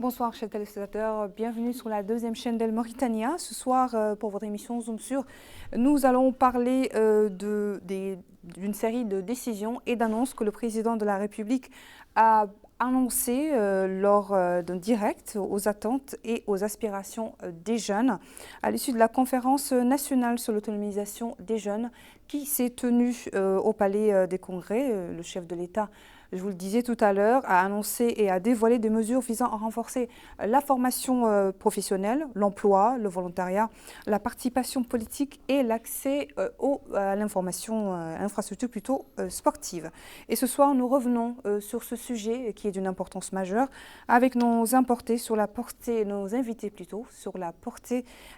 Bonsoir chers téléspectateurs, bienvenue sur la deuxième chaîne d'El Mauritania. Ce soir, pour votre émission Zoom sur, nous allons parler d'une série de décisions et d'annonces que le président de la République a annoncé lors d'un direct aux attentes et aux aspirations des jeunes à l'issue de la conférence nationale sur l'autonomisation des jeunes qui s'est tenue au Palais des Congrès. Le chef de l'État, je vous le disais tout à l'heure, a annoncé et a dévoilé des mesures visant à renforcer la formation professionnelle, l'emploi, le volontariat, la participation politique et l'accès à l'information, infrastructure plutôt sportive. Et ce soir, nous revenons sur ce sujet qui est d'une importance majeure avec nos invités sur la portée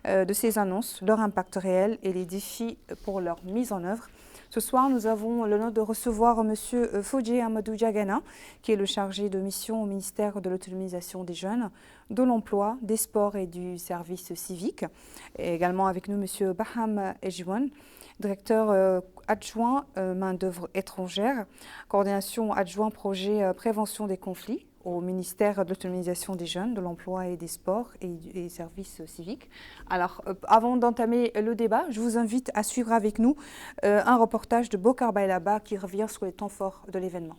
de ces annonces, leur impact réel et les défis pour leur mise en œuvre. Ce soir, nous avons l'honneur de recevoir M. Fodje Amadou Diagana, qui est le chargé de mission au ministère de l'autonomisation des jeunes, de l'emploi, des sports et du service civique. Et également avec nous M. Baham Ejouane, directeur adjoint main-d'œuvre étrangère, coordination adjoint projet prévention des conflits au ministère de l'autonomisation des jeunes, de l'emploi et des sports et des services civiques. Alors, avant d'entamer le débat, je vous invite à suivre avec nous un reportage de Bokar Bailaba qui revient sur les temps forts de l'événement.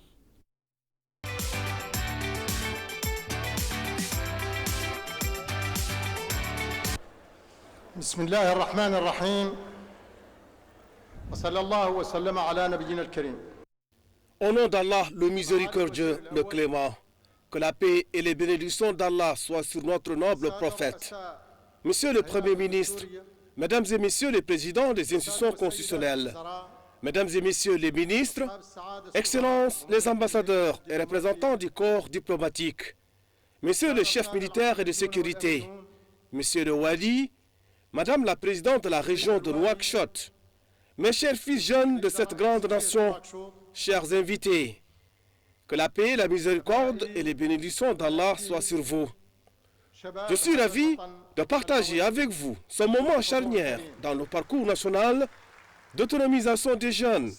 Bismillahirrahmanirrahim. Wa sallallahu wa sallama ala nabiyyina al-karim. Au nom d'Allah, le miséricordieux, le clément, que la paix et les bénédictions d'Allah soient sur notre noble prophète. Monsieur le Premier ministre, Mesdames et Messieurs les présidents des institutions constitutionnelles, Mesdames et Messieurs les ministres, Excellences les ambassadeurs et représentants du corps diplomatique, Messieurs le chef militaire et de sécurité, Monsieur le Wali, Madame la présidente de la région de Nouakchott, mes chers fils jeunes de cette grande nation, chers invités, que la paix, la miséricorde et les bénédictions d'Allah soient sur vous. Je suis ravi de partager avec vous ce moment charnière dans le parcours national d'autonomisation des jeunes,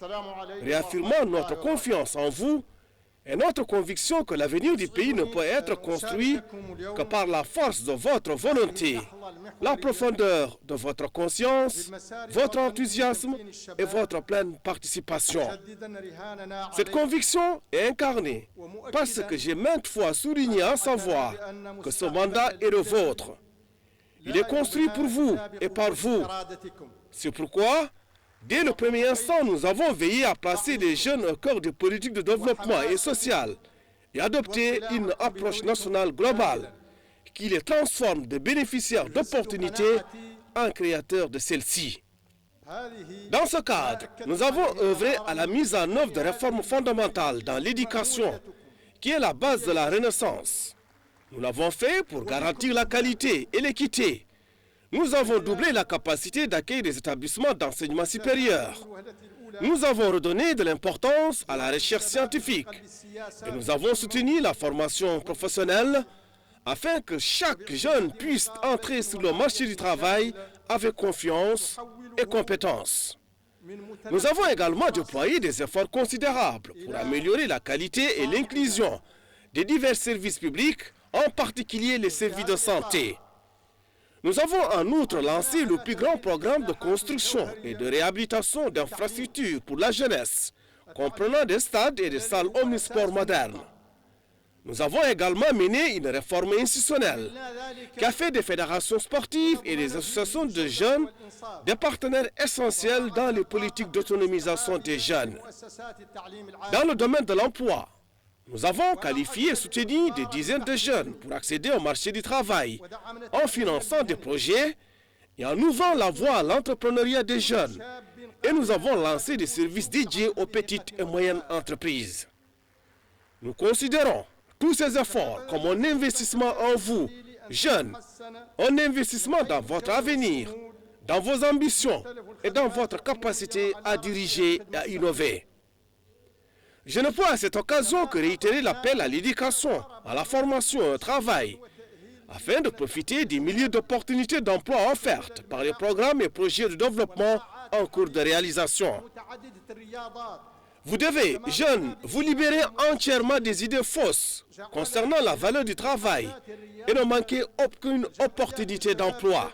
réaffirmant notre confiance en vous et notre conviction que l'avenir du pays ne peut être construit que par la force de votre volonté, la profondeur de votre conscience, votre enthousiasme et votre pleine participation. Cette conviction est incarnée parce que j'ai maintes fois souligné à savoir que ce mandat est le vôtre. Il est construit pour vous et par vous. C'est pourquoi, dès le premier instant, nous avons veillé à placer les jeunes au cœur des politiques de développement et social et adopter une approche nationale globale qui les transforme de bénéficiaires d'opportunités en créateurs de celles-ci. Dans ce cadre, nous avons œuvré à la mise en œuvre de réformes fondamentales dans l'éducation, qui est la base de la Renaissance. Nous l'avons fait pour garantir la qualité et l'équité. Nous avons doublé la capacité d'accueil des établissements d'enseignement supérieur. Nous avons redonné de l'importance à la recherche scientifique et nous avons soutenu la formation professionnelle afin que chaque jeune puisse entrer sur le marché du travail avec confiance et compétence. Nous avons également déployé des efforts considérables pour améliorer la qualité et l'inclusion des divers services publics, en particulier les services de santé. Nous avons en outre lancé le plus grand programme de construction et de réhabilitation d'infrastructures pour la jeunesse, comprenant des stades et des salles omnisports modernes. Nous avons également mené une réforme institutionnelle qui a fait des fédérations sportives et des associations de jeunes des partenaires essentiels dans les politiques d'autonomisation des jeunes. Dans le domaine de l'emploi, nous avons qualifié et soutenu des dizaines de jeunes pour accéder au marché du travail en finançant des projets et en ouvrant la voie à l'entrepreneuriat des jeunes. Et nous avons lancé des services dédiés aux petites et moyennes entreprises. Nous considérons tous ces efforts comme un investissement en vous, jeunes, un investissement dans votre avenir, dans vos ambitions et dans votre capacité à diriger et à innover. Je ne peux à cette occasion que réitérer l'appel à l'éducation, à la formation et au travail, afin de profiter des milliers d'opportunités d'emploi offertes par les programmes et projets de développement en cours de réalisation. Vous devez, jeunes, vous libérer entièrement des idées fausses concernant la valeur du travail et ne manquer aucune opportunité d'emploi.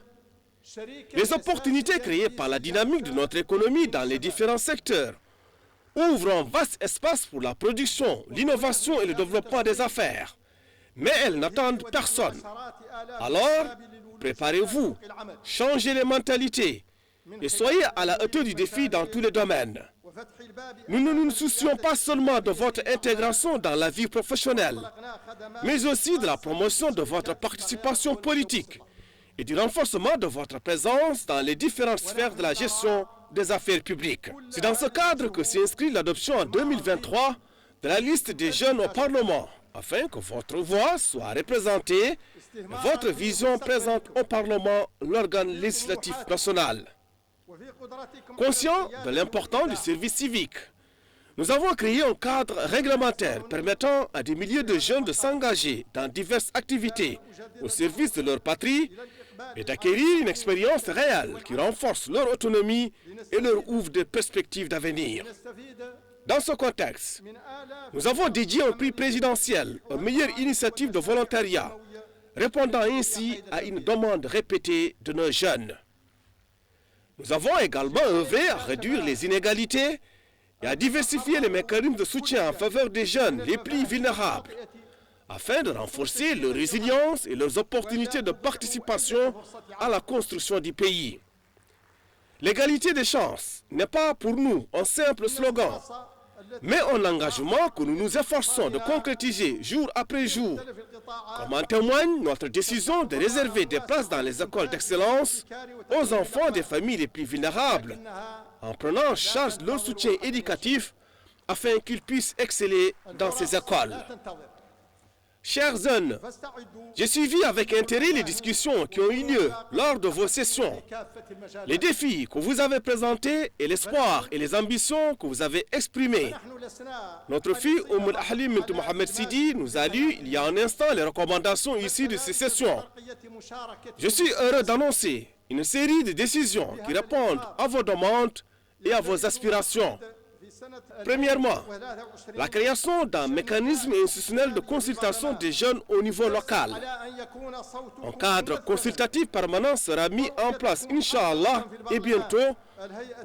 Les opportunités créées par la dynamique de notre économie dans les différents secteurs ouvrent un vaste espace pour la production, l'innovation et le développement des affaires. Mais elles n'attendent personne. Alors, préparez-vous, changez les mentalités et soyez à la hauteur du défi dans tous les domaines. Nous ne nous soucions pas seulement de votre intégration dans la vie professionnelle, mais aussi de la promotion de votre participation politique et du renforcement de votre présence dans les différentes sphères de la gestion des affaires publiques. C'est dans ce cadre que s'inscrit l'adoption en 2023 de la liste des jeunes au Parlement, afin que votre voix soit représentée et votre vision présente au Parlement, l'organe législatif national. Conscient de l'importance du service civique, nous avons créé un cadre réglementaire permettant à des milliers de jeunes de s'engager dans diverses activités au service de leur patrie et d'acquérir une expérience réelle qui renforce leur autonomie et leur ouvre des perspectives d'avenir. Dans ce contexte, nous avons dédié un prix présidentiel aux meilleures initiatives de volontariat, répondant ainsi à une demande répétée de nos jeunes. Nous avons également œuvré à réduire les inégalités et à diversifier les mécanismes de soutien en faveur des jeunes les plus vulnérables, afin de renforcer leur résilience et leurs opportunités de participation à la construction du pays. L'égalité des chances n'est pas pour nous un simple slogan, mais un engagement que nous nous efforçons de concrétiser jour après jour, comme en témoigne notre décision de réserver des places dans les écoles d'excellence aux enfants des familles les plus vulnérables, en prenant en charge leur soutien éducatif afin qu'ils puissent exceller dans ces écoles. Chers jeunes, j'ai suivi avec intérêt les discussions qui ont eu lieu lors de vos sessions, les défis que vous avez présentés et l'espoir et les ambitions que vous avez exprimés. Notre fille Al-Ahlim Bint Mohamed Sidi nous a lu il y a un instant les recommandations issues de ces sessions. Je suis heureux d'annoncer une série de décisions qui répondent à vos demandes et à vos aspirations. Premièrement, la création d'un mécanisme institutionnel de consultation des jeunes au niveau local. Un cadre consultatif permanent sera mis en place, Inch'Allah, et bientôt,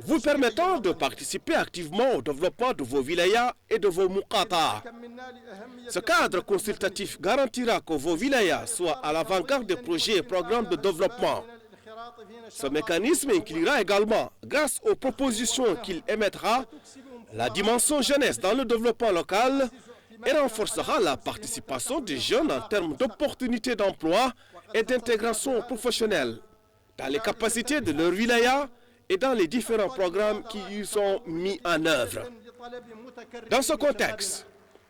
vous permettant de participer activement au développement de vos wilayas et de vos muqata. Ce cadre consultatif garantira que vos wilayas soient à l'avant-garde des projets et programmes de développement. Ce mécanisme inclura également, grâce aux propositions qu'il émettra, la dimension jeunesse dans le développement local et renforcera la participation des jeunes en termes d'opportunités d'emploi et d'intégration professionnelle dans les capacités de leur wilaya et dans les différents programmes qui y sont mis en œuvre. Dans ce contexte,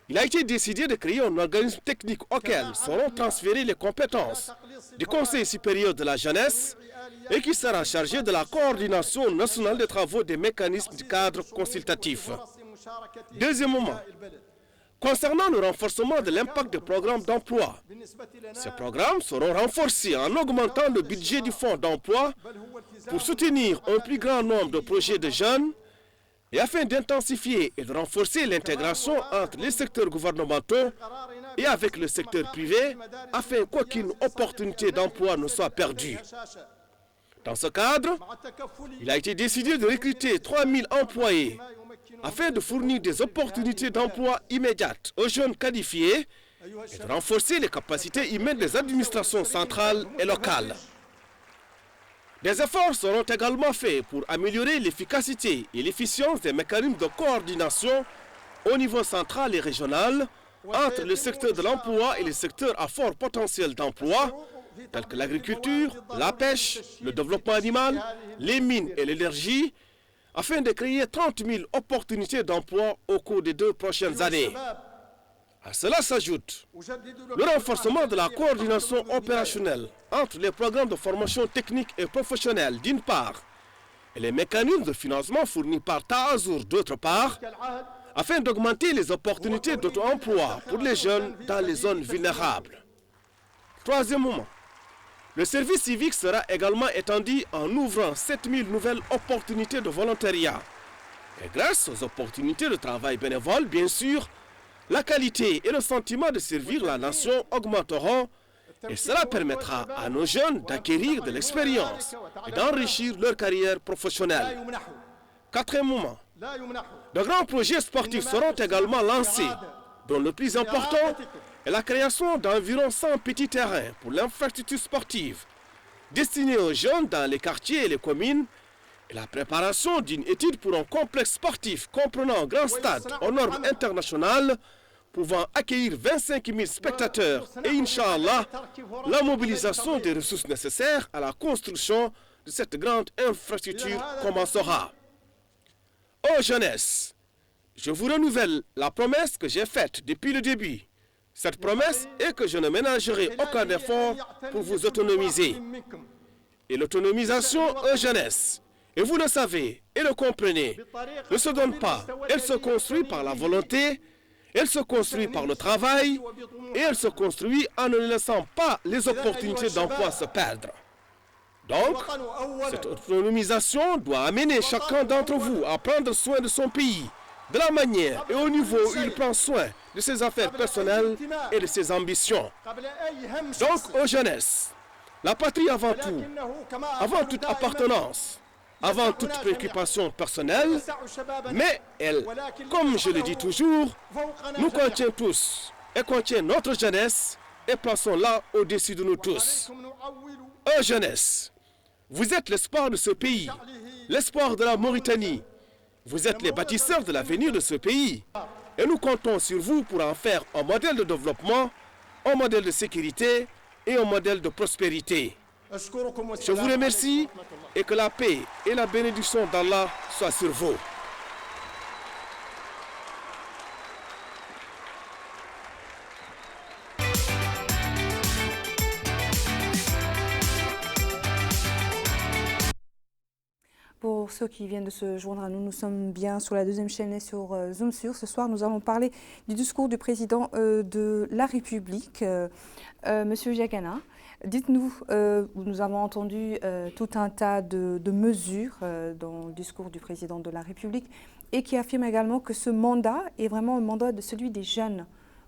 il a été décidé de créer un organisme technique auquel seront transférées les compétences du Conseil supérieur de la jeunesse et qui sera chargé de la coordination nationale des travaux des mécanismes du cadre consultatif. Deuxièmement, concernant le renforcement de l'impact des programmes d'emploi, ces programmes seront renforcés en augmentant le budget du fonds d'emploi pour soutenir un plus grand nombre de projets de jeunes et afin d'intensifier et de renforcer l'intégration entre les secteurs gouvernementaux et avec le secteur privé afin qu'aucune opportunité d'emploi ne soit perdue. Dans ce cadre, il a été décidé de recruter 3000 employés afin de fournir des opportunités d'emploi immédiates aux jeunes qualifiés et de renforcer les capacités humaines des administrations centrales et locales. Des efforts seront également faits pour améliorer l'efficacité et l'efficience des mécanismes de coordination au niveau central et régional entre le secteur de l'emploi et les secteurs à fort potentiel d'emploi, tels que l'agriculture, la pêche, le développement animal, les mines et l'énergie, afin de créer 30 000 opportunités d'emploi au cours des 2 prochaines années. À cela s'ajoute le renforcement de la coordination opérationnelle entre les programmes de formation technique et professionnelle d'une part et les mécanismes de financement fournis par Ta'azur d'autre part, afin d'augmenter les opportunités d'auto-emploi pour les jeunes dans les zones vulnérables. Troisièmement, le service civique sera également étendu en ouvrant 7000 nouvelles opportunités de volontariat Et grâce aux opportunités de travail bénévole, bien sûr, la qualité et le sentiment de servir la nation augmenteront et cela permettra à nos jeunes d'acquérir de l'expérience et d'enrichir leur carrière professionnelle. Quatrième moment, de grands projets sportifs seront également lancés, dont le plus important est la création d'environ 100 petits terrains pour l'infrastructure sportive, destinés aux jeunes dans les quartiers et les communes, et la préparation d'une étude pour un complexe sportif comprenant un grand stade aux normes internationales, pouvant accueillir 25 000 spectateurs et, Inch'Allah, la mobilisation des ressources nécessaires à la construction de cette grande infrastructure commencera. Ô jeunesse, je vous renouvelle la promesse que j'ai faite depuis le début. Cette promesse est que je ne ménagerai aucun effort pour vous autonomiser. Et l'autonomisation, ô jeunesse, et vous le savez et le comprenez, ne se donne pas, elle se construit par la volonté, elle se construit par le travail et elle se construit en ne laissant pas les opportunités d'emploi se perdre. Donc, cette autonomisation doit amener chacun d'entre vous à prendre soin de son pays, de la manière et au niveau où il prend soin de ses affaires personnelles et de ses ambitions. Donc, aux jeunesses, la patrie avant tout, avant toute appartenance, avant toute préoccupation personnelle, mais elle, comme je le dis toujours, nous contient tous et contient notre jeunesse et plaçons-la au-dessus de nous tous. Ô jeunesse, vous êtes l'espoir de ce pays, l'espoir de la Mauritanie. Vous êtes les bâtisseurs de l'avenir de ce pays. Et nous comptons sur vous pour en faire un modèle de développement, un modèle de sécurité et un modèle de prospérité. Je vous remercie et que la paix et la bénédiction d'Allah soient sur vous. Pour ceux qui viennent de se joindre à nous, nous sommes bien sur la deuxième chaîne et sur Zoom Sur. Ce soir, nous allons parler du discours du président de la République, Monsieur Diakana. Dites-nous, nous avons entendu tout un tas de mesures dans le discours du président de la République et qui affirme également que ce mandat est vraiment un mandat de celui des jeunes.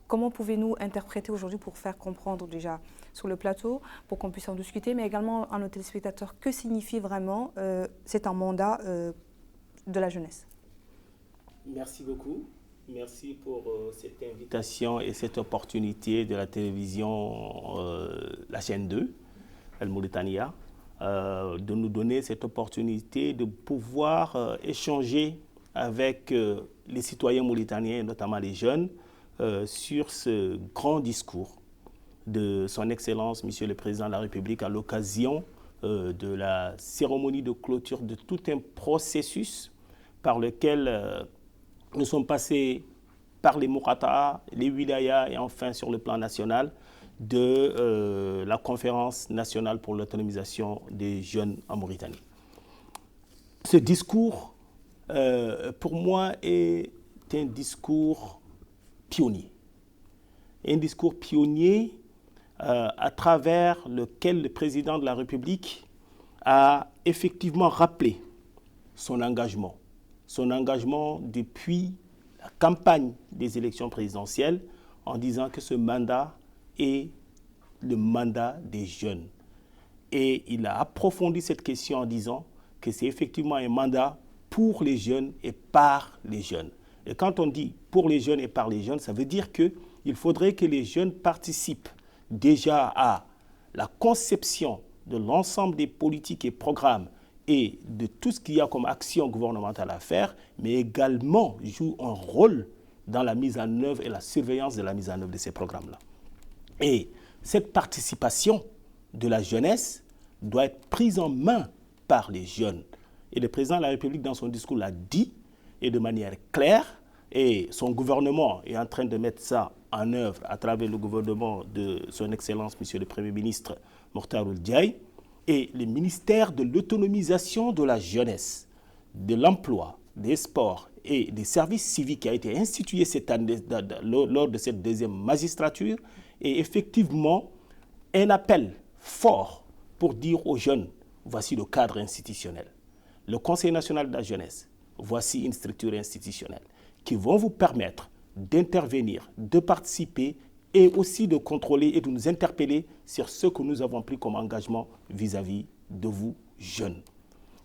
Comment pouvez-nous interpréter aujourd'hui pour faire comprendre déjà sur le plateau, pour qu'on puisse en discuter, mais également à nos téléspectateurs, que signifie vraiment c'est un mandat de la jeunesse? Merci beaucoup. Merci pour cette invitation et cette opportunité de la télévision, la chaîne 2, El Mauritania, de nous donner cette opportunité de pouvoir échanger avec les citoyens mauritaniens, notamment les jeunes, sur ce grand discours de son Excellence, Monsieur le Président de la République, à l'occasion de la cérémonie de clôture de tout un processus par lequel nous sommes passés par les Mourata, les Wilayas et enfin sur le plan national de la conférence nationale pour l'autonomisation des jeunes en Mauritanie. Ce discours, pour moi, est un discours pionnier. Un discours pionnier à travers lequel le président de la République a effectivement rappelé son engagement depuis la campagne des élections présidentielles en disant que ce mandat est le mandat des jeunes. Et il a approfondi cette question en disant que c'est effectivement un mandat pour les jeunes et par les jeunes. Et quand on dit pour les jeunes et par les jeunes, ça veut dire qu'il faudrait que les jeunes participent déjà à la conception de l'ensemble des politiques et programmes et de tout ce qu'il y a comme action gouvernementale à faire, mais également jouent un rôle dans la mise en œuvre et la surveillance de la mise en œuvre de ces programmes-là. Et cette participation de la jeunesse doit être prise en main par les jeunes. Et le président de la République, dans son discours, l'a dit, et de manière claire, et son gouvernement est en train de mettre ça en œuvre à travers le gouvernement de son Excellence, Monsieur le Premier ministre Mokhtar Ould Diaye, et le ministère de l'autonomisation de la jeunesse, de l'emploi, des sports et des services civiques qui a été institué cette année, lors de cette deuxième magistrature, est effectivement un appel fort pour dire aux jeunes, voici le cadre institutionnel. Le Conseil national de la jeunesse, voici une structure institutionnelle qui vont vous permettre d'intervenir, de participer et aussi de contrôler et de nous interpeller sur ce que nous avons pris comme engagement vis-à-vis de vous, jeunes.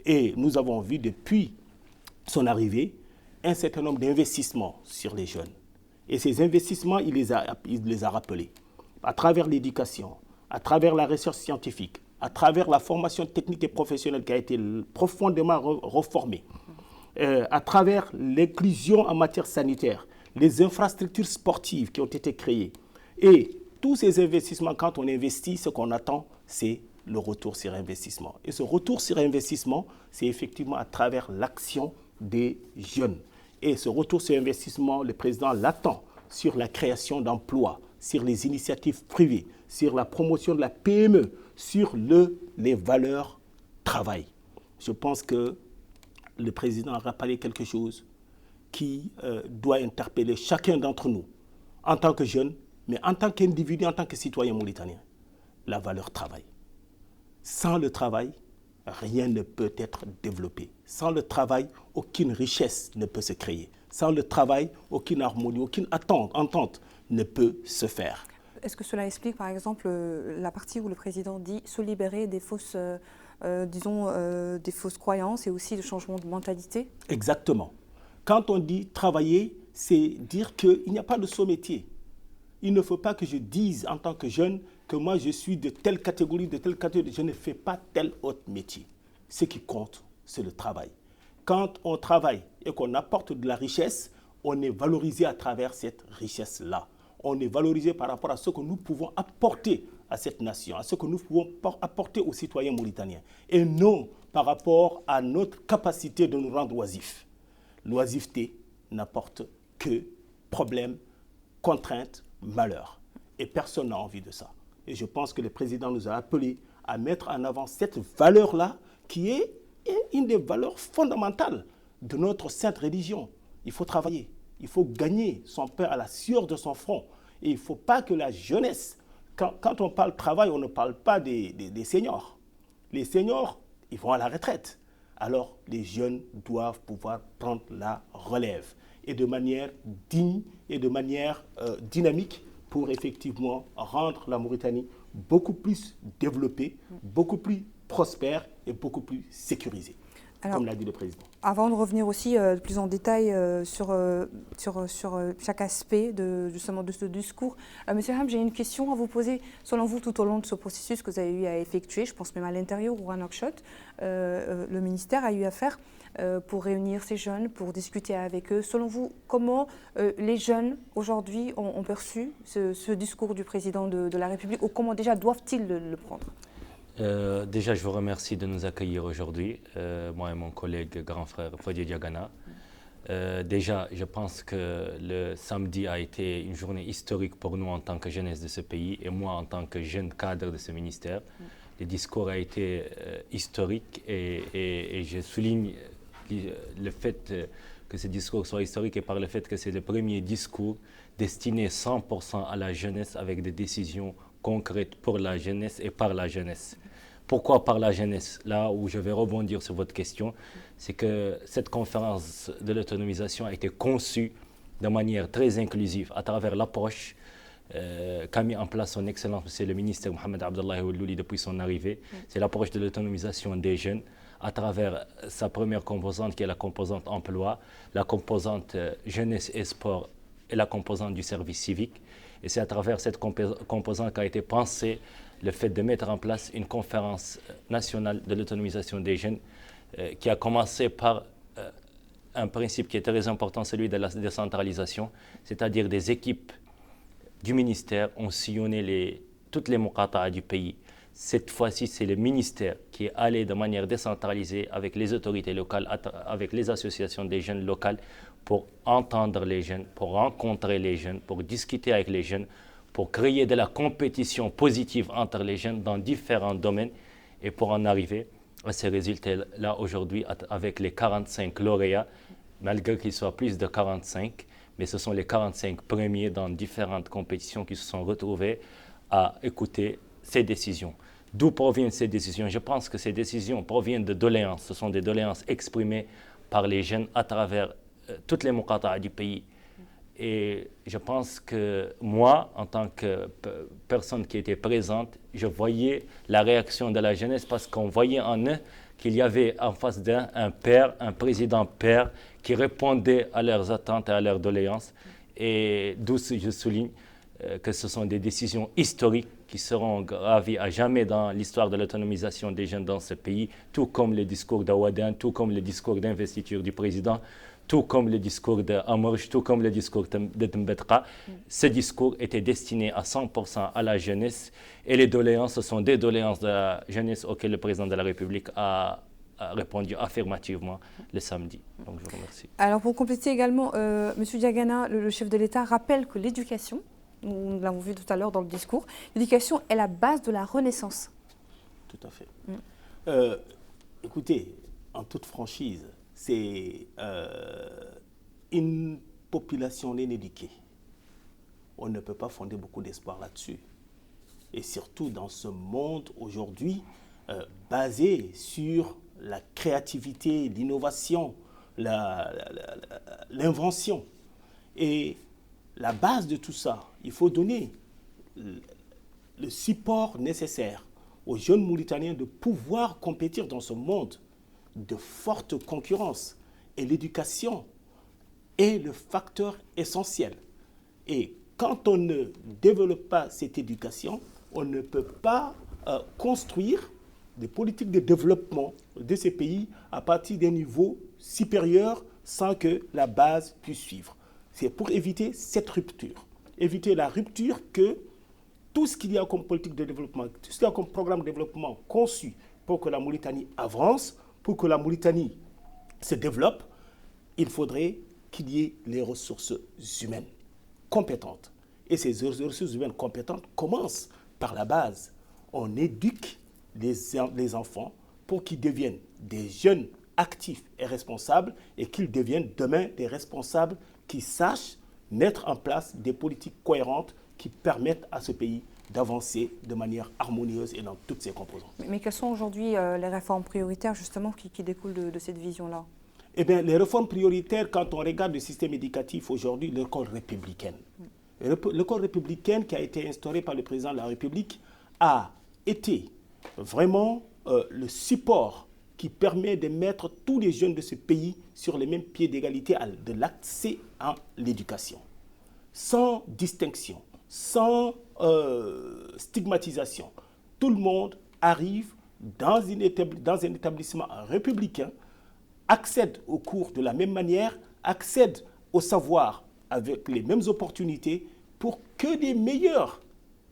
Et nous avons vu depuis son arrivée un certain nombre d'investissements sur les jeunes. Et ces investissements, il les a rappelés. À travers l'éducation, à travers la recherche scientifique, à travers la formation technique et professionnelle qui a été profondément reformée, à travers l'inclusion en matière sanitaire, les infrastructures sportives qui ont été créées. Et tous ces investissements, quand on investit, ce qu'on attend, c'est le retour sur investissement. Et ce retour sur investissement, c'est effectivement à travers l'action des jeunes. Et ce retour sur investissement, le président l'attend sur la création d'emplois, sur les initiatives privées, sur la promotion de la PME, sur les valeurs travail. Je pense que le président a rappelé quelque chose qui doit interpeller chacun d'entre nous, en tant que jeune, mais en tant qu'individu, en tant que citoyen mauritanien, la valeur travail. Sans le travail, rien ne peut être développé. Sans le travail, aucune richesse ne peut se créer. Sans le travail, aucune harmonie, aucune entente ne peut se faire. Est-ce que cela explique, par exemple, la partie où le président dit se libérer des fausses, des fausses croyances et aussi le changement de mentalité? Exactement. Quand on dit travailler, c'est dire qu'il n'y a pas de sot-métier. Il ne faut pas que je dise en tant que jeune que moi je suis de telle catégorie, je ne fais pas tel autre métier. Ce qui compte, c'est le travail. Quand on travaille et qu'on apporte de la richesse, on est valorisé à travers cette richesse-là. On est valorisé par rapport à ce que nous pouvons apporter à cette nation, à ce que nous pouvons apporter aux citoyens mauritaniens, et non par rapport à notre capacité de nous rendre oisifs. L'oisiveté n'apporte que problèmes, contraintes, malheurs. Et personne n'a envie de ça. Et je pense que le président nous a appelés à mettre en avant cette valeur-là qui est une des valeurs fondamentales de notre sainte religion. Il faut travailler, il faut gagner son pain à la sueur de son front. Et il ne faut pas que la jeunesse, quand on parle travail, on ne parle pas des seniors. Les seniors, ils vont à la retraite. Alors les jeunes doivent pouvoir prendre la relève et de manière digne et de manière dynamique pour effectivement rendre la Mauritanie beaucoup plus développée, beaucoup plus prospère et beaucoup plus sécurisée, comme l'a dit le président. Avant de revenir aussi plus en détail sur chaque aspect justement de ce discours, Monsieur Ham, j'ai une question à vous poser. Selon vous, tout au long de ce processus que vous avez eu à effectuer, je pense même à l'intérieur ou à Nouakchott, le ministère a eu à faire pour réunir ces jeunes, pour discuter avec eux. Selon vous, comment les jeunes aujourd'hui ont perçu ce discours du président de la République, ou comment déjà doivent-ils le prendre? Déjà, je vous remercie de nous accueillir aujourd'hui, moi et mon collègue grand frère Fodje Diagana. Déjà, je pense que le samedi a été une journée historique pour nous en tant que jeunesse de ce pays et moi en tant que jeune cadre de ce ministère. Le discours a été historique et je souligne le fait que ce discours soit historique et par le fait que c'est le premier discours destiné 100% à la jeunesse avec des décisions concrètes pour la jeunesse et par la jeunesse. Pourquoi par la jeunesse? Là où je vais rebondir sur votre question, c'est que cette conférence de l'autonomisation a été conçue de manière très inclusive à travers l'approche qu'a mis en place son Excellence, Monsieur le ministre Mohamed Abdullahi Oulouli depuis son arrivée. C'est l'approche de l'autonomisation des jeunes à travers sa première composante qui est la composante emploi, la composante jeunesse et sport et la composante du service civique. Et c'est à travers cette composante qu'a été pensé le fait de mettre en place une conférence nationale de l'autonomisation des jeunes qui a commencé par un principe qui est très important, celui de la décentralisation, c'est-à-dire des équipes du ministère ont sillonné toutes les muqata'a du pays. Cette fois-ci, c'est le ministère qui est allé de manière décentralisée avec les autorités locales, avec les associations des jeunes locales pour entendre les jeunes, pour rencontrer les jeunes, pour discuter avec les jeunes, pour créer de la compétition positive entre les jeunes dans différents domaines et pour en arriver à ces résultats-là aujourd'hui avec les 45 lauréats, malgré qu'il soit plus de 45, mais ce sont les 45 premiers dans différentes compétitions qui se sont retrouvés à écouter ces décisions. D'où proviennent ces décisions? Je pense que ces décisions proviennent de doléances. Ce sont des doléances exprimées par les jeunes à travers toutes les muqata'a du pays. Et je pense que moi, en tant que personne qui était présente, je voyais la réaction de la jeunesse parce qu'on voyait en eux qu'il y avait en face d'eux un père, un président père qui répondait à leurs attentes et à leurs doléances. Et d'où je souligne que ce sont des décisions historiques qui seront gravies à jamais dans l'histoire de l'autonomisation des jeunes dans ce pays, tout comme le discours d'Awadan, tout comme le discours d'investiture du président, tout comme le discours d'Amorj, tout comme le discours de Tembetka. Ce discours était destiné à 100% à la jeunesse et les doléances, ce sont des doléances de la jeunesse auxquelles le président de la République a répondu affirmativement le samedi. Donc je vous remercie. Alors pour compléter également, M. Diagana, le chef de l'État, rappelle que l'éducation, nous l'avons vu tout à l'heure dans le discours, l'éducation est la base de la renaissance. Tout à fait. Écoutez, en toute franchise, c'est une population non éduquée. On ne peut pas fonder beaucoup d'espoir là-dessus. Et surtout dans ce monde aujourd'hui basé sur la créativité, l'innovation, l'invention. Et la base de tout ça, il faut donner le support nécessaire aux jeunes Mauritaniens de pouvoir compétir dans ce monde de forte concurrence. Et l'éducation est le facteur essentiel. Et quand on ne développe pas cette éducation, on ne peut pas construire des politiques de développement de ces pays à partir d'un niveau supérieur sans que la base puisse suivre. C'est pour éviter cette rupture. Éviter la rupture que tout ce qu'il y a comme politique de développement, tout ce qu'il y a comme programme de développement conçu pour que la Mauritanie avance, pour que la Mauritanie se développe, il faudrait qu'il y ait les ressources humaines compétentes. Et ces ressources humaines compétentes commencent par la base. On éduque les enfants pour qu'ils deviennent des jeunes actifs et responsables et qu'ils deviennent demain des responsables qui sachent mettre en place des politiques cohérentes qui permettent à ce pays d'avancer de manière harmonieuse et dans toutes ses composantes. Mais quelles sont aujourd'hui les réformes prioritaires justement qui découlent de cette vision-là? Eh bien, les réformes prioritaires, quand on regarde le système éducatif aujourd'hui, l'école républicaine. L'école républicaine qui a été instaurée par le président de la République a été vraiment le support qui permet de mettre tous les jeunes de ce pays sur les mêmes pieds d'égalité de l'accès à l'éducation. Sans distinction, sans stigmatisation. Tout le monde arrive dans un établissement républicain, accède aux cours de la même manière, accède au savoir avec les mêmes opportunités pour que les meilleurs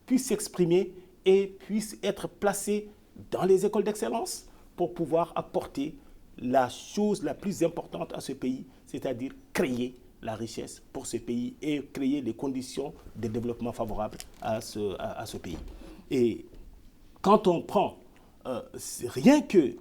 puissent s'exprimer et puissent être placés dans les écoles d'excellence pour pouvoir apporter la chose la plus importante à ce pays, c'est-à-dire créer la richesse pour ce pays et créer les conditions de développement favorables à ce pays. Et quand on prend rien que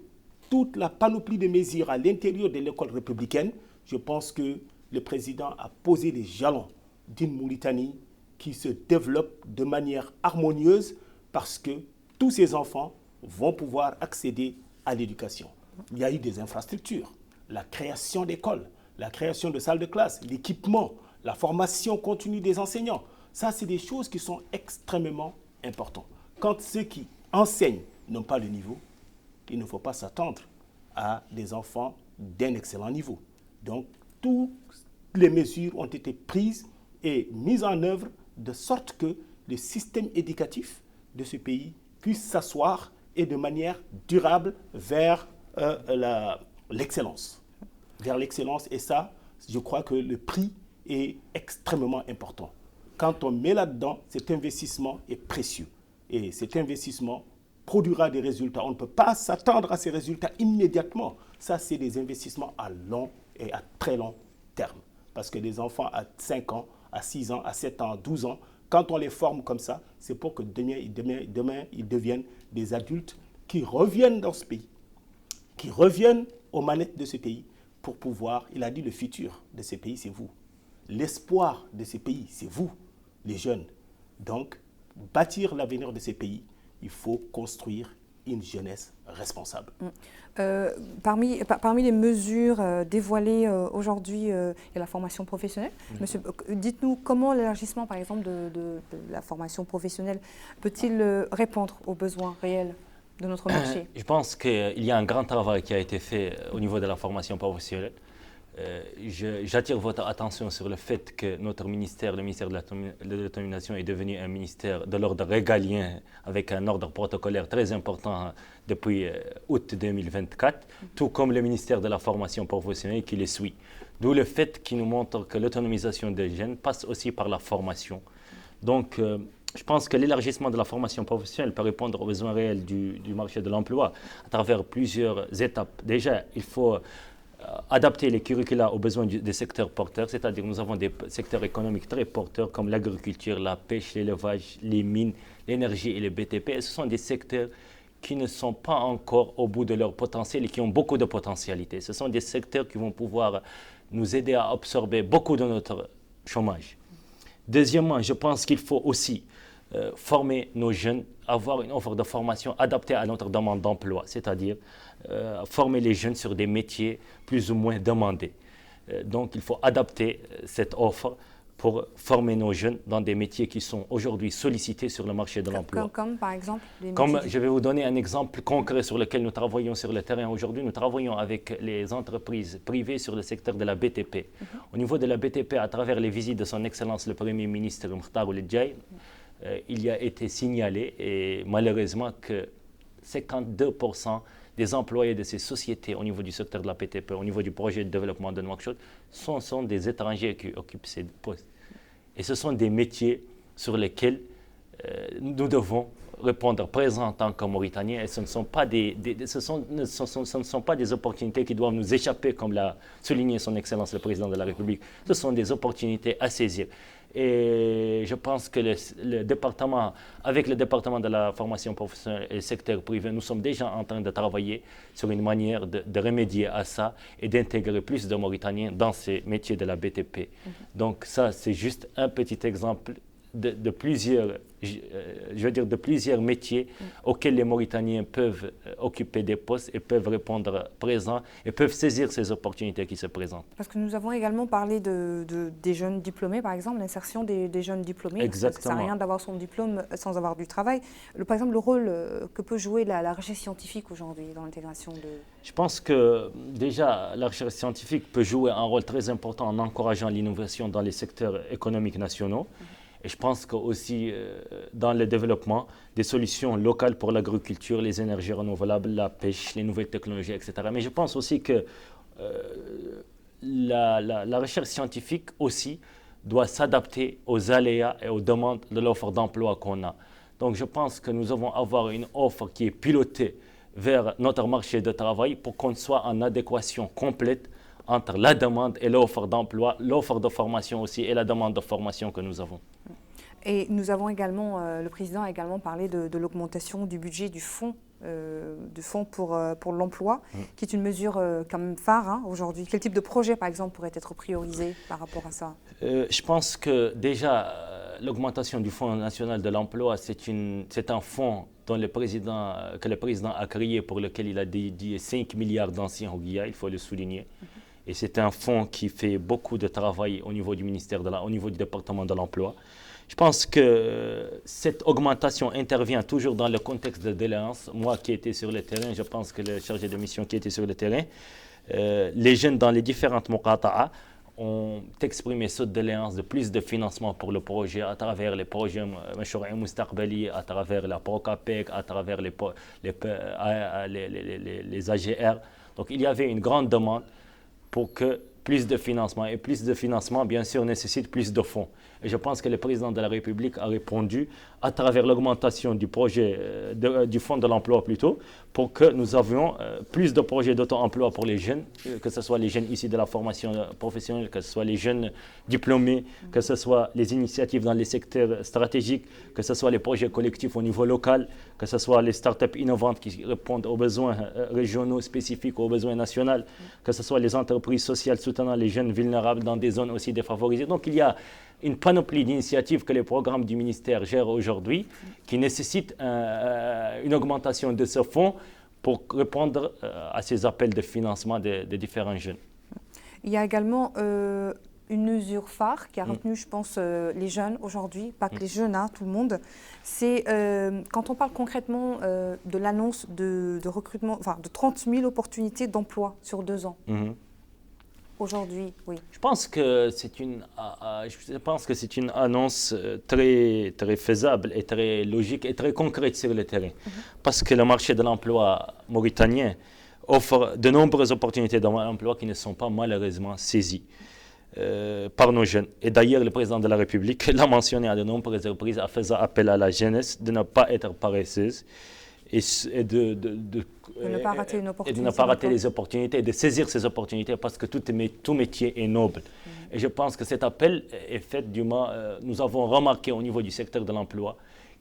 toute la panoplie de mesures à l'intérieur de l'école républicaine, je pense que le président a posé les jalons d'une Mauritanie qui se développe de manière harmonieuse parce que tous ces enfants vont pouvoir accéder à l'éducation. Il y a eu des infrastructures, la création d'écoles, la création de salles de classe, l'équipement, la formation continue des enseignants. Ça, c'est des choses qui sont extrêmement importantes. Quand ceux qui enseignent n'ont pas le niveau, il ne faut pas s'attendre à des enfants d'un excellent niveau. Donc, toutes les mesures ont été prises et mises en œuvre de sorte que le système éducatif de ce pays puisse s'asseoir et de manière durable vers l'excellence. Vers l'excellence. Et ça, je crois que le prix est extrêmement important. Quand on met là-dedans, cet investissement est précieux. Et cet investissement produira des résultats. On ne peut pas s'attendre à ces résultats immédiatement. Ça, c'est des investissements à long et à très long terme. Parce que les enfants à 5 ans, à 6 ans, à 7 ans, à 12 ans, quand on les forme comme ça, c'est pour que demain, ils deviennent des adultes qui reviennent dans ce pays, qui reviennent aux manettes de ce pays pour pouvoir, il a dit, le futur de ce pays, c'est vous. L'espoir de ce pays, c'est vous, les jeunes. Donc, bâtir l'avenir de ces pays, il faut construire une jeunesse responsable. Parmi les mesures dévoilées aujourd'hui, il y a la formation professionnelle. Monsieur, dites-nous comment l'élargissement, par exemple, de la formation professionnelle peut-il répondre aux besoins réels de notre marché? Je pense qu'il y a un grand travail qui a été fait au niveau de la formation professionnelle. J'attire votre attention sur le fait que notre ministère, le ministère de l'Autonomie est devenu un ministère de l'ordre régalien avec un ordre protocolaire très important depuis août 2024, tout comme le ministère de la formation professionnelle qui les suit. D'où le fait qui nous montre que l'autonomisation des jeunes passe aussi par la formation. Donc, je pense que l'élargissement de la formation professionnelle peut répondre aux besoins réels du marché de l'emploi à travers plusieurs étapes. Déjà, il faut adapter les curricula aux besoins des secteurs porteurs, c'est-à-dire nous avons des secteurs économiques très porteurs comme l'agriculture, la pêche, l'élevage, les mines, l'énergie et les BTP. Et ce sont des secteurs qui ne sont pas encore au bout de leur potentiel et qui ont beaucoup de potentialité. Ce sont des secteurs qui vont pouvoir nous aider à absorber beaucoup de notre chômage. Deuxièmement, je pense qu'il faut aussi former nos jeunes, avoir une offre de formation adaptée à notre demande d'emploi, c'est-à-dire former les jeunes sur des métiers plus ou moins demandés. Donc il faut adapter cette offre pour former nos jeunes dans des métiers qui sont aujourd'hui sollicités sur le marché de l'emploi. Comme par exemple je vais vous donner un exemple concret sur lequel nous travaillons sur le terrain aujourd'hui. Nous travaillons avec les entreprises privées sur le secteur de la BTP. Au niveau de la BTP, à travers les visites de son Excellence le Premier ministre Mokhtar Ould Djaï, il y a été signalé, et malheureusement, que 52% des employés de ces sociétés au niveau du secteur de la BTP, au niveau du projet de développement de Nouakchott, sont des étrangers qui occupent ces postes. Et ce sont des métiers sur lesquels nous devons répondre présent en tant que Mauritaniens, et ce ne sont pas ce ne sont pas des opportunités qui doivent nous échapper, comme l'a souligné son Excellence le Président de la République. Ce sont des opportunités à saisir. Et je pense que le département, avec le département de la formation professionnelle et le secteur privé, nous sommes déjà en train de travailler sur une manière de remédier à ça et d'intégrer plus de Mauritaniens dans ces métiers de la BTP. Donc ça, c'est juste un petit exemple de plusieurs, de plusieurs métiers auxquels les Mauritaniens peuvent occuper des postes et peuvent répondre présent et peuvent saisir ces opportunités qui se présentent. Parce que nous avons également parlé des jeunes diplômés, par exemple, l'insertion des jeunes diplômés. Exactement. Ça ne sert à rien d'avoir son diplôme sans avoir du travail. Par exemple, le rôle que peut jouer la recherche scientifique aujourd'hui dans l'intégration de... Je pense que déjà, la recherche scientifique peut jouer un rôle très important en encourageant l'innovation dans les secteurs économiques nationaux. Et je pense qu'aussi dans le développement des solutions locales pour l'agriculture, les énergies renouvelables, la pêche, les nouvelles technologies, etc. Mais je pense aussi que la recherche scientifique aussi doit s'adapter aux aléas et aux demandes de l'offre d'emploi qu'on a. Donc je pense que nous devons avoir une offre qui est pilotée vers notre marché de travail pour qu'on soit en adéquation complète entre la demande et l'offre d'emploi, l'offre de formation aussi et la demande de formation que nous avons. Et nous avons également, le président a également parlé de l'augmentation du budget du fonds pour l'emploi, qui est une mesure quand même phare aujourd'hui. Quel type de projet, par exemple, pourrait être priorisé par rapport à ça? Je pense que déjà, l'augmentation du Fonds national de l'emploi, c'est un fonds que le président a créé, pour lequel il a dédié 5 milliards d'anciens au Guya, il faut le souligner. Et c'est un fonds qui fait beaucoup de travail au niveau du ministère, au niveau du département de l'emploi. Je pense que cette augmentation intervient toujours dans le contexte de déléance. Moi qui étais sur le terrain, je pense que le chargé de mission qui était sur le terrain, les jeunes dans les différentes muqata'a ont exprimé cette déléance de plus de financement pour le projet à travers les projets Mashrou'i Moustaqbali, à travers la PROCAPEC, à travers les AGR. Donc il y avait une grande demande pour que plus de financement. Et plus de financement, bien sûr, nécessite plus de fonds. Et je pense que le président de la République a répondu à travers l'augmentation du projet, du fonds de l'emploi plutôt, pour que nous avions plus de projets d'auto-emploi pour les jeunes, que ce soit les jeunes issus de la formation professionnelle, que ce soit les jeunes diplômés, que ce soit les initiatives dans les secteurs stratégiques, que ce soit les projets collectifs au niveau local, que ce soit les startups innovantes qui répondent aux besoins régionaux spécifiques, aux besoins nationaux, que ce soit les entreprises sociales soutenant les jeunes vulnérables dans des zones aussi défavorisées. Donc il y une panoplie d'initiatives que les programmes du ministère gèrent aujourd'hui qui nécessitent une augmentation de ce fonds pour répondre à ces appels de financement des différents jeunes. Il y a également une mesure phare qui a retenu, je pense, les jeunes aujourd'hui, pas que les jeunes, hein, tout le monde. C'est quand on parle concrètement de l'annonce de recrutement, enfin de 30 000 opportunités d'emploi sur 2 ans. Aujourd'hui, oui. Je pense que c'est une annonce très, très faisable et très logique et très concrète sur le terrain. Parce que le marché de l'emploi mauritanien offre de nombreuses opportunités d'emploi qui ne sont pas malheureusement saisies par nos jeunes. Et d'ailleurs, le président de la République l'a mentionné à de nombreuses reprises en faisant appel à la jeunesse de ne pas être paresseuse et de ne pas rater une opportunité. Et de ne pas rater les opportunités, et de saisir ces opportunités parce que tout métier est noble. Et je pense que cet appel est fait du moins, nous avons remarqué au niveau du secteur de l'emploi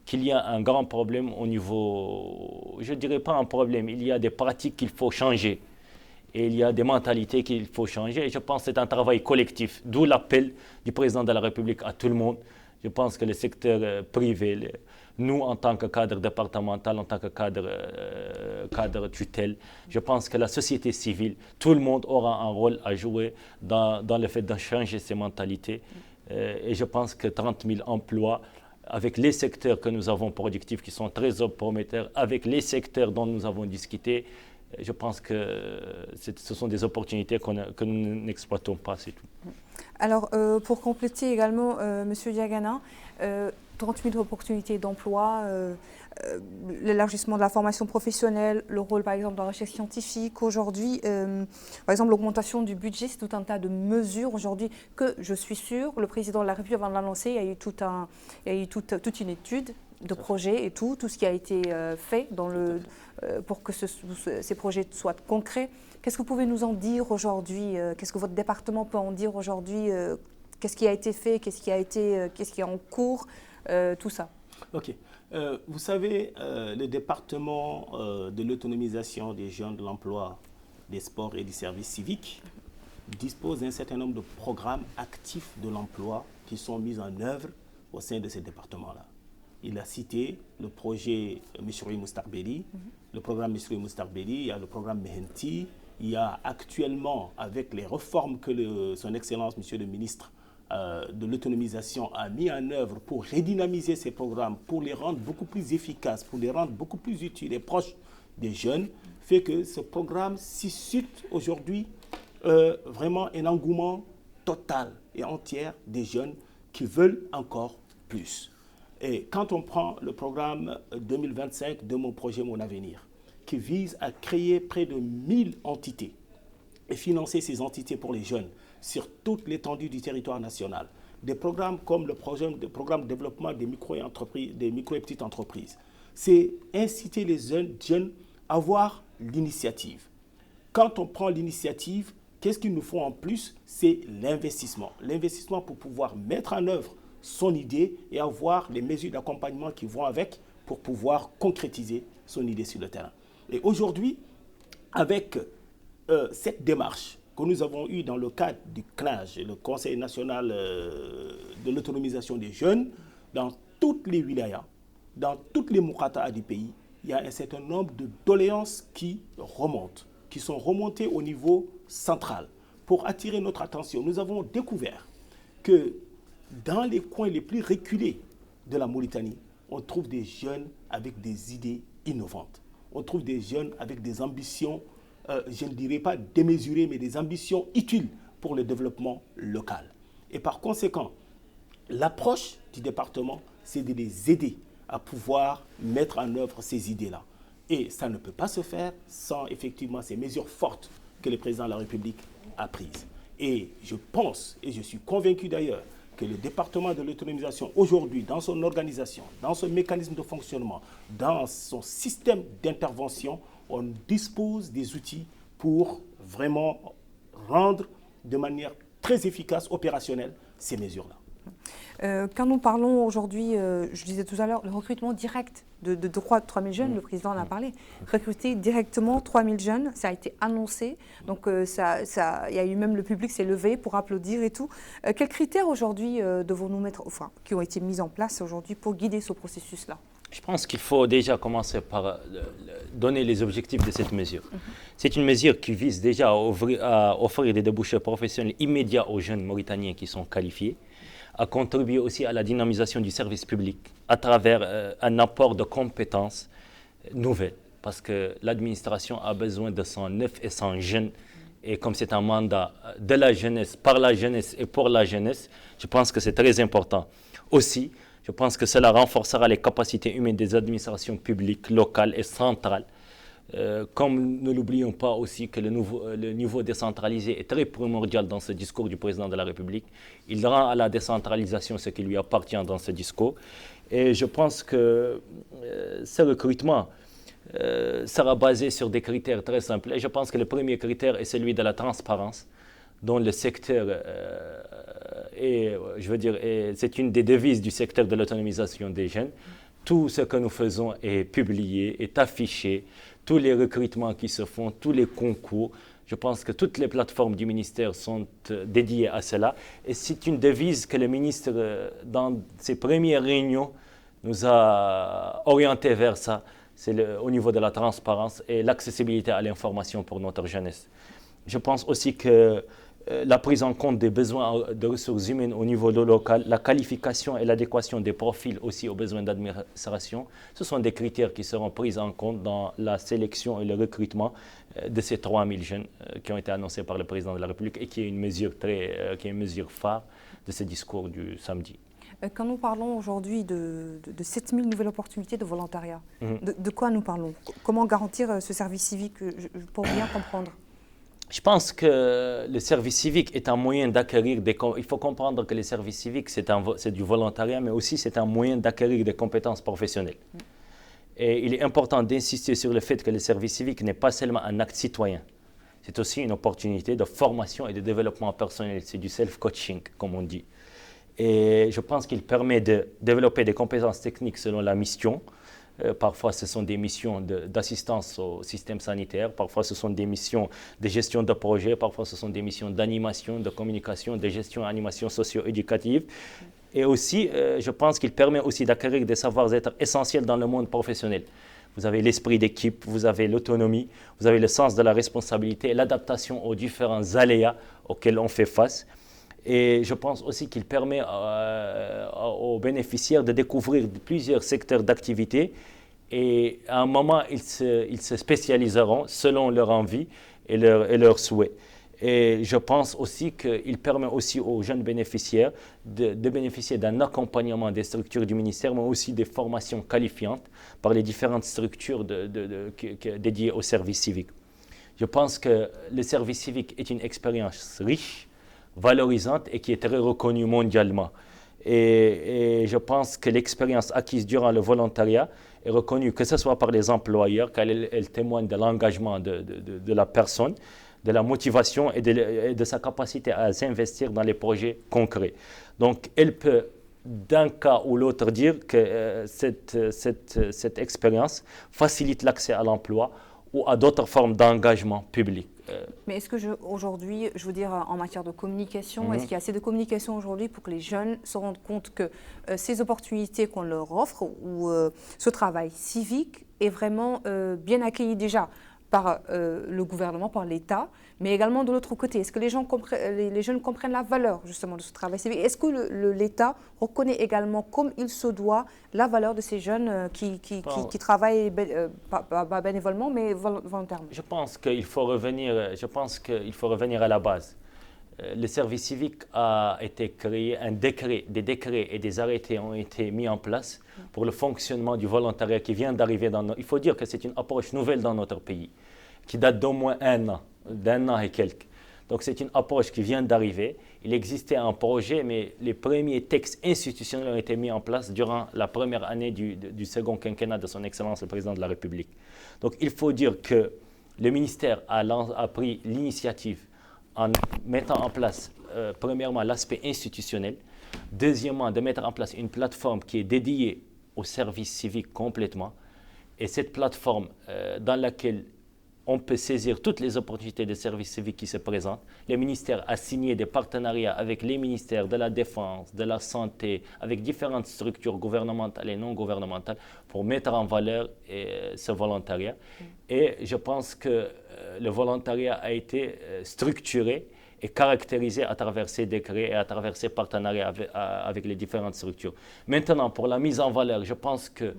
qu'il y a un grand problème au niveau, je ne dirais pas un problème, il y a des pratiques qu'il faut changer. Et il y a des mentalités qu'il faut changer. Et je pense que c'est un travail collectif, d'où l'appel du président de la République à tout le monde. Je pense que le secteur privé, nous en tant que cadre départemental, en tant que cadre tutelle, je pense que la société civile, tout le monde aura un rôle à jouer dans le fait de changer ces mentalités. Et je pense que 30 000 emplois, avec les secteurs que nous avons productifs qui sont très prometteurs, avec les secteurs dont nous avons discuté, je pense que ce sont des opportunités que nous n'exploitons pas, c'est tout. Alors, pour compléter également, M. Diagana, 30 000 opportunités d'emploi, l'élargissement de la formation professionnelle, le rôle par exemple de la recherche scientifique. Aujourd'hui, par exemple, l'augmentation du budget, c'est tout un tas de mesures aujourd'hui que je suis sûre, le président de la République avant de l'annoncer, il y a eu toute une étude de projets et tout ce qui a été fait pour que ces projets soient concrets. Qu'est-ce que vous pouvez nous en dire aujourd'hui? Qu'est-ce que votre département peut en dire aujourd'hui? Qu'est-ce qui a été fait? Qu'est-ce qui est en cours? Tout ça. Ok. Vous savez, le département de l'autonomisation des jeunes, de l'emploi, des sports et du service civique dispose d'un certain nombre de programmes actifs de l'emploi qui sont mis en œuvre au sein de ces départements-là. Il a cité le projet Misroui Moustarbeli, le programme Misroui Moustarbeli, il y a le programme Mehenti, il y a actuellement, avec les réformes que son Excellence, Monsieur le ministre de l'autonomisation a mis en œuvre pour redynamiser ces programmes, pour les rendre beaucoup plus efficaces, pour les rendre beaucoup plus utiles et proches des jeunes, fait que ce programme suscite aujourd'hui vraiment un engouement total et entier des jeunes qui veulent encore plus. Et quand on prend le programme 2025 de Mon projet, mon avenir, qui vise à créer près de 1000 entités et financer ces entités pour les jeunes sur toute l'étendue du territoire national. Des programmes comme le programme de développement des micro-entreprises, des micro et petites entreprises. C'est inciter les jeunes à avoir l'initiative. Quand on prend l'initiative, qu'est-ce qu'il nous faut en plus? C'est l'investissement. L'investissement pour pouvoir mettre en œuvre son idée et avoir les mesures d'accompagnement qui vont avec pour pouvoir concrétiser son idée sur le terrain. Et aujourd'hui, avec cette démarche que nous avons eue dans le cadre du CNAJ, le Conseil national de l'autonomisation des jeunes, dans toutes les wilayas, dans toutes les moukhata'a du pays, il y a un certain nombre de doléances qui remontent, qui sont remontées au niveau central. Pour attirer notre attention, nous avons découvert que dans les coins les plus reculés de la Mauritanie, on trouve des jeunes avec des idées innovantes. On trouve des jeunes avec des ambitions, je ne dirais pas démesurées, mais des ambitions utiles pour le développement local. Et par conséquent, l'approche du département, c'est de les aider à pouvoir mettre en œuvre ces idées-là. Et ça ne peut pas se faire sans effectivement ces mesures fortes que le président de la République a prises. Et je pense, et je suis convaincu d'ailleurs, que le département de l'autonomisation aujourd'hui, dans son organisation, dans son mécanisme de fonctionnement, dans son système d'intervention, on dispose des outils pour vraiment rendre de manière très efficace, opérationnelle, ces mesures-là. Quand nous parlons aujourd'hui, je disais tout à l'heure, le recrutement direct de 3 000 jeunes, le président en a parlé, recruter directement 3 000 jeunes, ça a été annoncé, donc il y a eu même le public s'est levé pour applaudir et tout. Quels critères aujourd'hui devons-nous mettre, enfin, qui ont été mis en place aujourd'hui pour guider ce processus-là? Je pense qu'il faut déjà commencer par donner les objectifs de cette mesure. C'est une mesure qui vise déjà à offrir des débouchés professionnels immédiats aux jeunes Mauritaniens qui sont qualifiés, à contribuer aussi à la dynamisation du service public à travers un apport de compétences nouvelles. Parce que l'administration a besoin de 109 et 100 jeunes. Et comme c'est un mandat de la jeunesse, par la jeunesse et pour la jeunesse, je pense que c'est très important. Aussi, je pense que cela renforcera les capacités humaines des administrations publiques, locales et centrales. Comme ne l'oublions pas aussi que le niveau décentralisé est très primordial dans ce discours du président de la République. Il rend à la décentralisation ce qui lui appartient dans ce discours. Et je pense que ce recrutement sera basé sur des critères très simples. Et je pense que le premier critère est celui de la transparence, dont le secteur c'est une des devises du secteur de l'autonomisation des jeunes. Tout ce que nous faisons est publié, est affiché, tous les recrutements qui se font, tous les concours. Je pense que toutes les plateformes du ministère sont dédiées à cela. Et c'est une devise que le ministre, dans ses premières réunions, nous a orientés vers ça. C'est au niveau de la transparence et l'accessibilité à l'information pour notre jeunesse. Je pense aussi que la prise en compte des besoins de ressources humaines au niveau local, la qualification et l'adéquation des profils aussi aux besoins d'administration, ce sont des critères qui seront pris en compte dans la sélection et le recrutement de ces 3 000 jeunes qui ont été annoncés par le président de la République et qui est une mesure phare de ce discours du samedi. Quand nous parlons aujourd'hui de 7 000 nouvelles opportunités de volontariat, de quoi nous parlons? Comment garantir ce service civique pour bien comprendre? Je pense que le service civique est un moyen d'acquérir Il faut comprendre que le service civique, c'est du volontariat, mais aussi c'est un moyen d'acquérir des compétences professionnelles. Et il est important d'insister sur le fait que le service civique n'est pas seulement un acte citoyen. C'est aussi une opportunité de formation et de développement personnel. C'est du self-coaching, comme on dit. Et je pense qu'il permet de développer des compétences techniques selon la mission. Parfois, ce sont des missions d'assistance au système sanitaire. Parfois, ce sont des missions de gestion de projet. Parfois, ce sont des missions d'animation, de communication, de gestion et animation socio-éducative. Et aussi, je pense qu'il permet aussi d'acquérir des savoir-être essentiels dans le monde professionnel. Vous avez l'esprit d'équipe, vous avez l'autonomie, vous avez le sens de la responsabilité et l'adaptation aux différents aléas auxquels on fait face. Et je pense aussi qu'il permet aux bénéficiaires de découvrir plusieurs secteurs d'activité et à un moment, ils se spécialiseront selon leur envie et leurs souhaits. Et je pense aussi qu'il permet aussi aux jeunes bénéficiaires de bénéficier d'un accompagnement des structures du ministère, mais aussi des formations qualifiantes par les différentes structures dédiées au service civique. Je pense que le service civique est une expérience riche, valorisante et qui est très reconnue mondialement. Et je pense que l'expérience acquise durant le volontariat est reconnue, que ce soit par les employeurs, car elle témoigne de l'engagement de la personne, de la motivation et de sa capacité à s'investir dans les projets concrets. Donc, elle peut, d'un cas ou l'autre, dire que cette expérience facilite l'accès à l'emploi ou à d'autres formes d'engagement public. Mais est-ce que aujourd'hui, je veux dire en matière de communication, est-ce qu'il y a assez de communication aujourd'hui pour que les jeunes se rendent compte que ces opportunités qu'on leur offre ou ce travail civique est vraiment bien accueilli déjà par le gouvernement, par l'État, mais également de l'autre côté? Est-ce que les jeunes comprennent la valeur justement de ce travail civique? Est-ce que l'État reconnaît également, comme il se doit, la valeur de ces jeunes qui travaillent pas bénévolement, mais volontairement? Je pense qu'il faut revenir à la base. Le service civique a été créé, des décrets et des arrêtés ont été mis en place pour le fonctionnement du volontariat qui vient d'arriver Il faut dire que c'est une approche nouvelle dans notre pays, qui date d'au moins d'un an et quelques. Donc c'est une approche qui vient d'arriver. Il existait un projet, mais les premiers textes institutionnels ont été mis en place durant la première année du second quinquennat de son Excellence le Président de la République. Donc il faut dire que le ministère a pris l'initiative en mettant en place, premièrement, l'aspect institutionnel, Deuxièmement, de mettre en place une plateforme qui est dédiée au service civique complètement. Et cette plateforme dans laquelle on peut saisir toutes les opportunités de service civique qui se présentent. Le ministère a signé des partenariats avec les ministères de la Défense, de la Santé, avec différentes structures gouvernementales et non gouvernementales pour mettre en valeur ce volontariat. Et je pense que le volontariat a été structuré et caractérisé à travers ces décrets et à travers ces partenariats avec les différentes structures. Maintenant, pour la mise en valeur, je pense que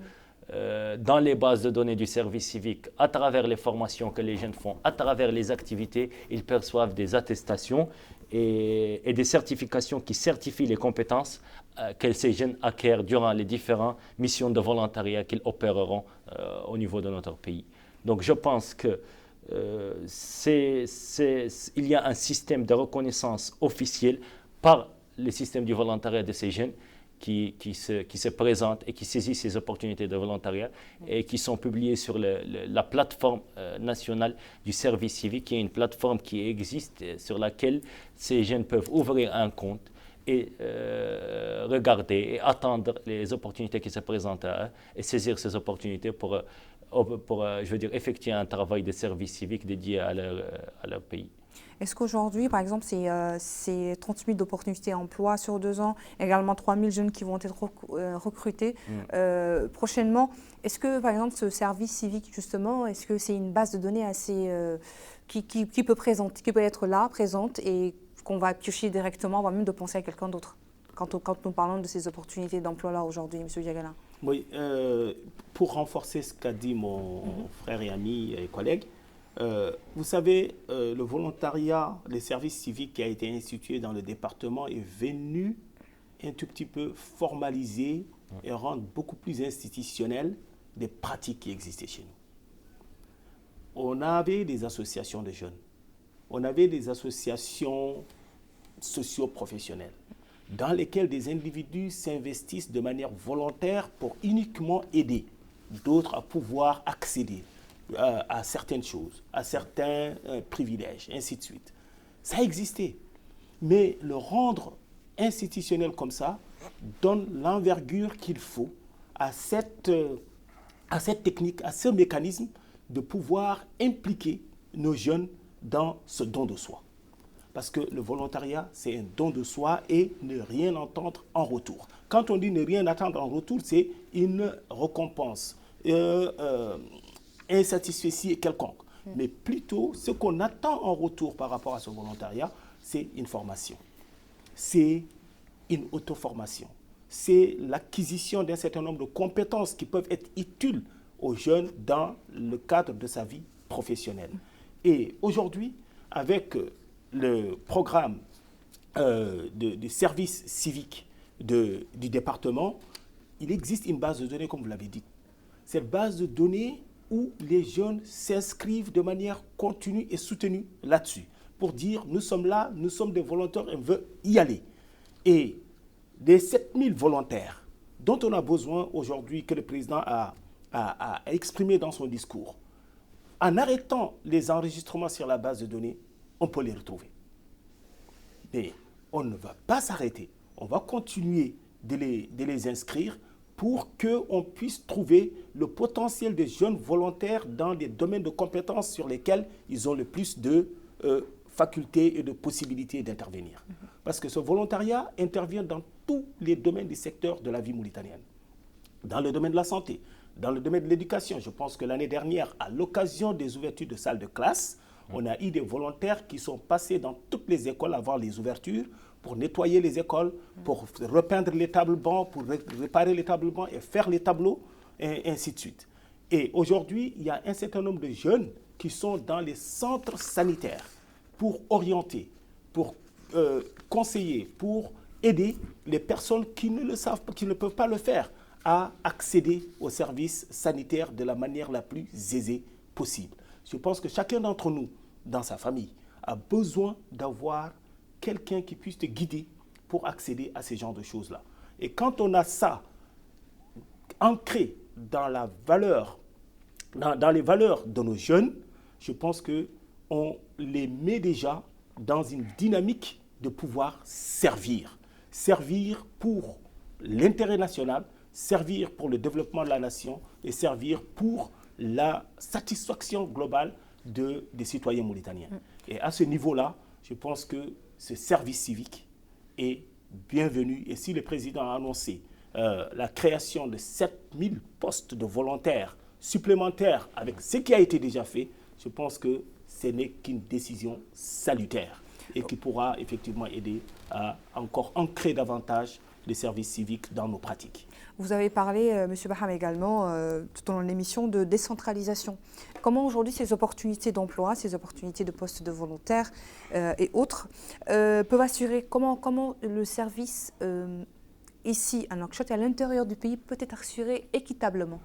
dans les bases de données du service civique, à travers les formations que les jeunes font, à travers les activités, ils perçoivent des attestations et des certifications qui certifient les compétences que ces jeunes acquièrent durant les différentes missions de volontariat qu'ils opéreront au niveau de notre pays. Donc je pense que il y a un système de reconnaissance officielle par le système du volontariat de ces jeunes qui se présentent et qui saisissent ces opportunités de volontariat et qui sont publiées sur la plateforme nationale du service civique, qui est une plateforme qui existe sur laquelle ces jeunes peuvent ouvrir un compte et regarder et attendre les opportunités qui se présentent à eux et saisir ces opportunités pour je veux dire, effectuer un travail de service civique dédié à leur pays. Est-ce qu'aujourd'hui, par exemple, c'est 30 000 d'opportunités d'emploi sur 2 ans, également 3 000 jeunes qui vont être recrutés prochainement. Est-ce que, par exemple, ce service civique, justement, est-ce que c'est une base de données assez qui peut être là, présente, et qu'on va piocher directement avant même de penser à quelqu'un d'autre quand nous parlons de ces opportunités d'emploi-là aujourd'hui, M. Diagana? Oui, pour renforcer ce qu'a dit mon frère et ami et collègue, vous savez, le volontariat, le service civique qui a été institué dans le département est venu un tout petit peu formaliser et rendre beaucoup plus institutionnelles des pratiques qui existaient chez nous. On avait des associations de jeunes, on avait des associations socio-professionnelles dans lesquelles des individus s'investissent de manière volontaire pour uniquement aider d'autres à pouvoir accéder à certaines choses, à certains privilèges, ainsi de suite. Ça existait. Mais le rendre institutionnel comme ça donne l'envergure qu'il faut à cette technique, à ce mécanisme de pouvoir impliquer nos jeunes dans ce don de soi. Parce que le volontariat, c'est un don de soi et ne rien attendre en retour. Quand on dit ne rien attendre en retour, c'est une récompense, un satisfecit quelconque. Mais plutôt, ce qu'on attend en retour par rapport à ce volontariat, c'est une formation. C'est une auto-formation. C'est l'acquisition d'un certain nombre de compétences qui peuvent être utiles aux jeunes dans le cadre de sa vie professionnelle. Et aujourd'hui, avec le programme de service civique du département, il existe une base de données, comme vous l'avez dit. Cette base de données où les jeunes s'inscrivent de manière continue et soutenue là-dessus, pour dire nous sommes là, nous sommes des volontaires, on veut y aller. Et des 7000 volontaires dont on a besoin aujourd'hui, que le président a exprimé dans son discours, en arrêtant les enregistrements sur la base de données, on peut les retrouver. Mais on ne va pas s'arrêter. On va continuer de les inscrire pour qu'on puisse trouver le potentiel des jeunes volontaires dans des domaines de compétences sur lesquels ils ont le plus de facultés et de possibilités d'intervenir. Parce que ce volontariat intervient dans tous les domaines du secteur de la vie mauritanienne. Dans le domaine de la santé, dans le domaine de l'éducation. Je pense que l'année dernière, à l'occasion des ouvertures de salles de classe, on a eu des volontaires qui sont passés dans toutes les écoles avant les ouvertures pour nettoyer les écoles, pour repeindre les tables-bancs, pour réparer les tables-bancs et faire les tableaux, et ainsi de suite. Et aujourd'hui, il y a un certain nombre de jeunes qui sont dans les centres sanitaires pour orienter, pour conseiller, pour aider les personnes qui ne le savent pas, qui ne peuvent pas le faire, à accéder aux services sanitaires de la manière la plus aisée possible. Je pense que chacun d'entre nous, dans sa famille, a besoin d'avoir quelqu'un qui puisse te guider pour accéder à ces genres de choses-là. Et quand on a ça ancré dans la valeur, dans les valeurs de nos jeunes, je pense qu'on les met déjà dans une dynamique de pouvoir servir. servir pour l'intérêt national, servir pour le développement de la nation et servir pour la satisfaction globale des citoyens mauritaniens. Et à ce niveau-là, je pense que ce service civique est bienvenu. Et si le président a annoncé la création de 7000 postes de volontaires supplémentaires avec ce qui a été déjà fait, je pense que ce n'est qu'une décision salutaire et qui pourra effectivement aider à encore ancrer davantage les services civiques dans nos pratiques. Vous avez parlé, M. Baham également, tout au long de l'émission, de décentralisation. Comment aujourd'hui ces opportunités d'emploi, ces opportunités de postes de volontaires et autres peuvent assurer, comment le service ici à Nouakchott et à l'intérieur du pays peut être assuré équitablement,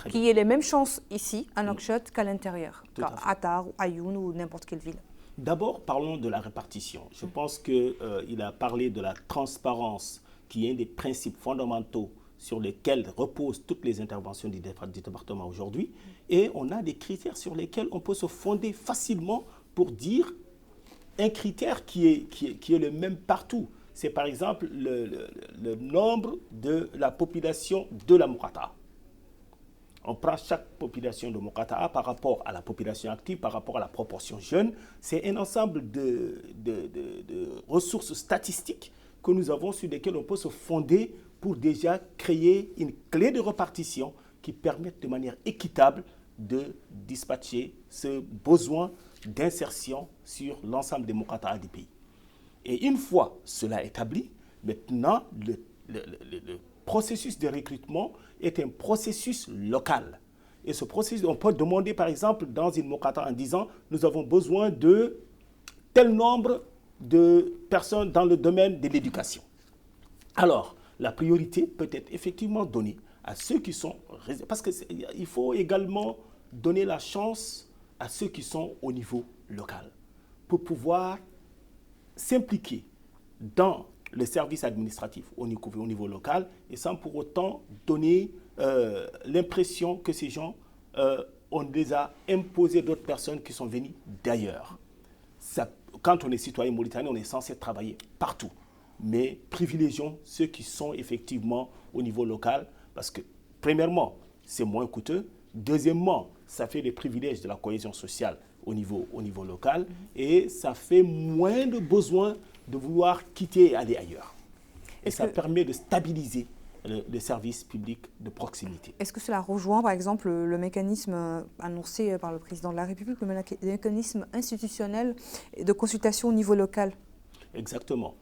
qu'il y ait les mêmes chances ici à Nouakchott qu'à l'intérieur, qu'à Attar, ou Ayoun ou n'importe quelle ville? D'abord, parlons de la répartition. Je pense qu'il a parlé de la transparence, qui est un des principes fondamentaux sur lesquels reposent toutes les interventions du département aujourd'hui. Et on a des critères sur lesquels on peut se fonder facilement pour dire un critère qui est le même partout. C'est par exemple le nombre de la population de la Moukata. On prend chaque population de Moukata par rapport à la population active, par rapport à la proportion jeune. C'est un ensemble de ressources statistiques que nous avons sur lesquelles on peut se fonder pour déjà créer une clé de répartition qui permette de manière équitable de dispatcher ce besoin d'insertion sur l'ensemble des Moukata du pays. Et une fois cela établi, maintenant, le processus de recrutement est un processus local. Et ce processus, on peut demander par exemple dans une Moukata en disant nous avons besoin de tel nombre de personnes dans le domaine de l'éducation. Alors, la priorité peut être effectivement donnée à ceux qui sont... Parce qu'il faut également donner la chance à ceux qui sont au niveau local pour pouvoir s'impliquer dans le service administratif au niveau local et sans pour autant donner l'impression que ces gens, on les a imposés d'autres personnes qui sont venues d'ailleurs. Quand on est citoyen mauritanien, on est censé travailler partout. Mais privilégions ceux qui sont effectivement au niveau local parce que, premièrement, c'est moins coûteux. Deuxièmement, ça fait des privilèges de la cohésion sociale au niveau local et ça fait moins de besoin de vouloir quitter et aller ailleurs. Et ça permet de stabiliser le service public de proximité. Est-ce que cela rejoint, par exemple, le mécanisme annoncé par le président de la République, le mécanisme institutionnel de consultation au niveau local? Exactement.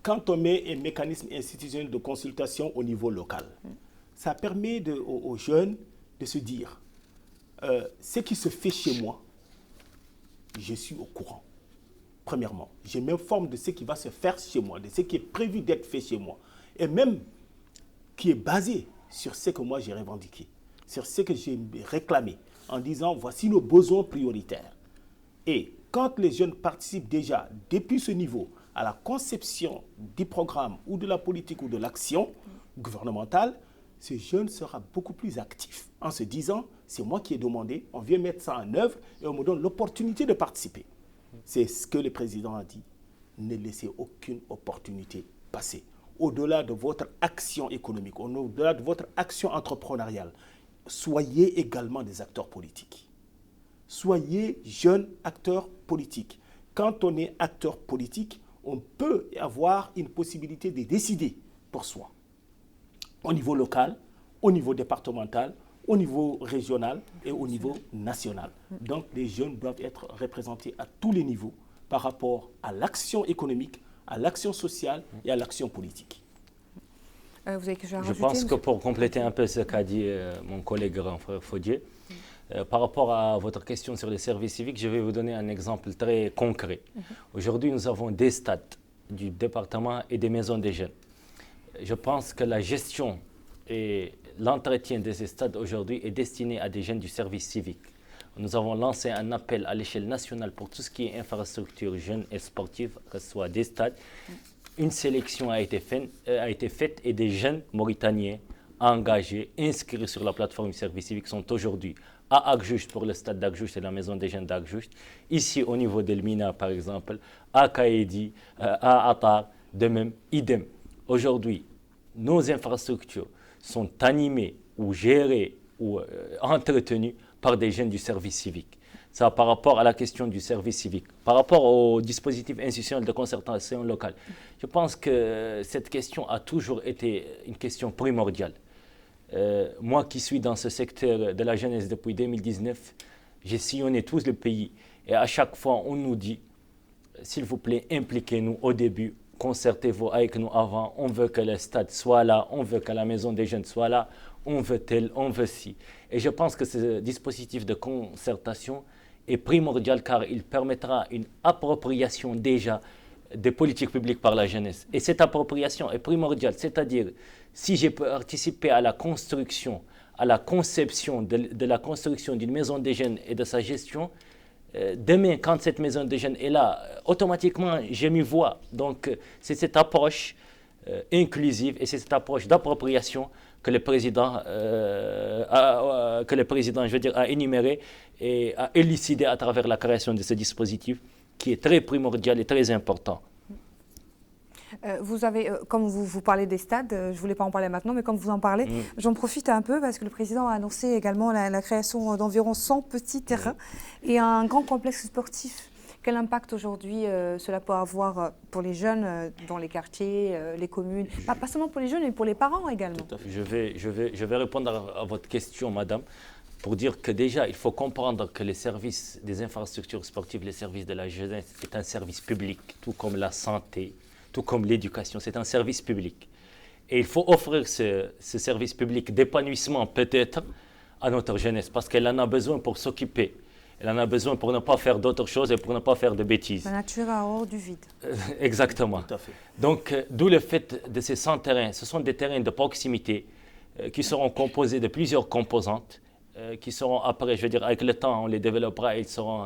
Quand on met un mécanisme institutionnel de consultation au niveau local, ça permet aux jeunes de se dire ce qui se fait chez moi, je suis au courant. Premièrement, je m'informe de ce qui va se faire chez moi, de ce qui est prévu d'être fait chez moi, et même qui est basé sur ce que moi j'ai revendiqué, sur ce que j'ai réclamé, en disant voici nos besoins prioritaires. Et quand les jeunes participent déjà, depuis ce niveau, à la conception du programme ou de la politique ou de l'action gouvernementale, ce jeune sera beaucoup plus actif en se disant c'est moi qui ai demandé, on vient mettre ça en œuvre et on me donne l'opportunité de participer. C'est ce que le président a dit. Ne laissez aucune opportunité passer. Au-delà de votre action économique, au-delà de votre action entrepreneuriale, soyez également des acteurs politiques. Soyez jeunes acteurs politiques. Quand on est acteur politique, on peut avoir une possibilité de décider pour soi. Au niveau local, au niveau départemental, au niveau régional et au niveau national. Donc les jeunes doivent être représentés à tous les niveaux par rapport à l'action économique, à l'action sociale et à l'action politique. Vous avez quelque chose à Je rajouter, pense que pour compléter un peu ce qu'a dit mon collègue grand frère Fodier, par rapport à votre question sur les services civiques, je vais vous donner un exemple très concret. Aujourd'hui, nous avons des stades du département et des maisons des jeunes. Je pense que la gestion et l'entretien de ces stades aujourd'hui est destiné à des jeunes du service civique. Nous avons lancé un appel à l'échelle nationale pour tout ce qui est infrastructure jeune et sportive, que ce soit des stades. Une sélection a été faite et des jeunes Mauritaniens engagés, inscrits sur la plateforme du service civique sont aujourd'hui à Agjucht pour le stade d'Agjucht et la maison des jeunes d'Agjucht, ici au niveau d'Elmina par exemple, à Kaedi, à Attar, de même, idem. Aujourd'hui, nos infrastructures sont animées ou gérées ou entretenues par des jeunes du service civique. Ça, par rapport à la question du service civique. Par rapport au dispositif institutionnel de concertation locale, je pense que cette question a toujours été une question primordiale. Moi qui suis dans ce secteur de la jeunesse depuis 2019, j'ai sillonné tout le pays et à chaque fois on nous dit, s'il vous plaît, impliquez-nous au début, concertez-vous avec nous avant, on veut que le stade soit là, on veut que la maison des jeunes soit là, on veut tel, on veut ci. Et je pense que ce dispositif de concertation est primordial car il permettra une appropriation déjà des politiques publiques par la jeunesse. Et cette appropriation est primordiale, c'est-à-dire si j'ai participé à la construction, à la conception de la construction d'une maison des jeunes et de sa gestion, demain, quand cette maison des jeunes est là, automatiquement, je m'y vois. Donc, c'est cette approche inclusive et c'est cette approche d'appropriation que le président, je veux dire, a énuméré et a élucidé à travers la création de ce dispositif qui est très primordial et très important. Vous avez, comme vous parlez des stades, je ne voulais pas en parler maintenant, mais comme vous en parlez, j'en profite un peu parce que le président a annoncé également la création d'environ 100 petits terrains et un grand complexe sportif. Quel impact aujourd'hui cela peut avoir pour les jeunes dans les quartiers, les communes, pas seulement pour les jeunes, mais pour les parents également? Je vais répondre à votre question, madame, pour dire que déjà, il faut comprendre que les services des infrastructures sportives, les services de la jeunesse, c'est un service public, tout comme la santé, tout comme l'éducation, c'est un service public. Et il faut offrir ce service public d'épanouissement peut-être à notre jeunesse, parce qu'elle en a besoin pour s'occuper. Elle en a besoin pour ne pas faire d'autres choses et pour ne pas faire de bêtises. La nature a horreur du vide. Exactement. Tout à fait. Donc, d'où le fait de ces 100 terrains. Ce sont des terrains de proximité qui seront composés de plusieurs composantes, qui seront après, je veux dire, avec le temps, on les développera et ils seront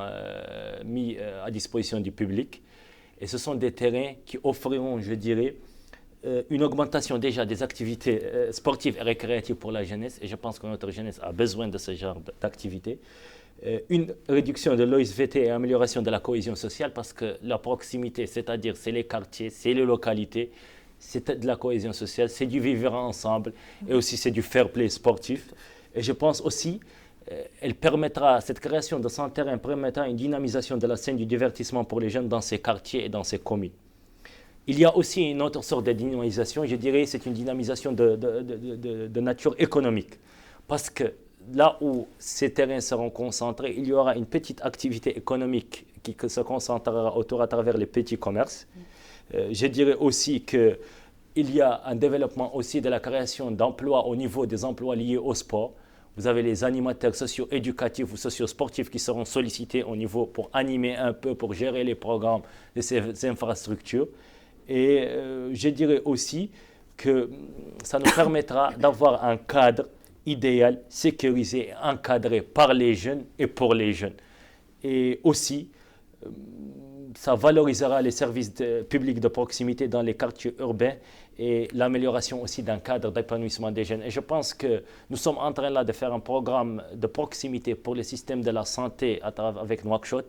mis à disposition du public. Et ce sont des terrains qui offriront, je dirais, une augmentation déjà des activités sportives et récréatives pour la jeunesse. Et je pense que notre jeunesse a besoin de ce genre d'activités. Une réduction de l'OSVT et amélioration de la cohésion sociale parce que la proximité, c'est-à-dire c'est les quartiers, c'est les localités, c'est de la cohésion sociale, c'est du vivre ensemble et aussi c'est du fair play sportif. Et je pense aussi cette création de 100 terrains permettra une dynamisation de la scène du divertissement pour les jeunes dans ces quartiers et dans ces communes. Il y a aussi une autre sorte de dynamisation, je dirais c'est une dynamisation de nature économique parce que là où ces terrains seront concentrés, il y aura une petite activité économique qui se concentrera autour à travers les petits commerces. Je dirais aussi qu'il y a un développement aussi de la création d'emplois au niveau des emplois liés au sport. Vous avez les animateurs socio-éducatifs ou socio-sportifs qui seront sollicités au niveau pour animer un peu, pour gérer les programmes de ces infrastructures. Et je dirais aussi que ça nous permettra d'avoir un cadre idéal, sécurisé, encadré par les jeunes et pour les jeunes. Et aussi, ça valorisera les services publics de proximité dans les quartiers urbains et l'amélioration aussi d'un cadre d'épanouissement des jeunes. Et je pense que nous sommes en train là de faire un programme de proximité pour le système de la santé avec Nouakchott.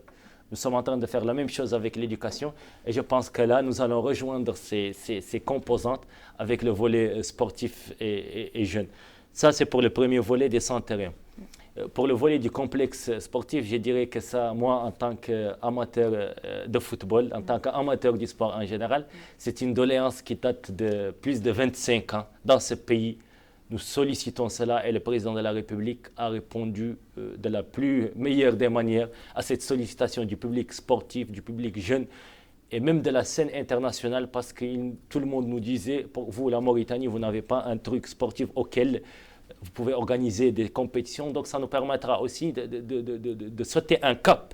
Nous sommes en train de faire la même chose avec l'éducation et je pense que là, nous allons rejoindre ces composantes avec le volet sportif et jeune. Ça, c'est pour le premier volet des 100 terrains. Pour le volet du complexe sportif, je dirais que ça, moi, en tant qu'amateur de football, en tant qu'amateur du sport en général, c'est une doléance qui date de plus de 25 ans dans ce pays. Nous sollicitons cela et le président de la République a répondu de la plus meilleure des manières à cette sollicitation du public sportif, du public jeune et même de la scène internationale parce que tout le monde nous disait, pour vous, la Mauritanie, vous n'avez pas un truc sportif auquel vous pouvez organiser des compétitions. Donc ça nous permettra aussi de sauter un cap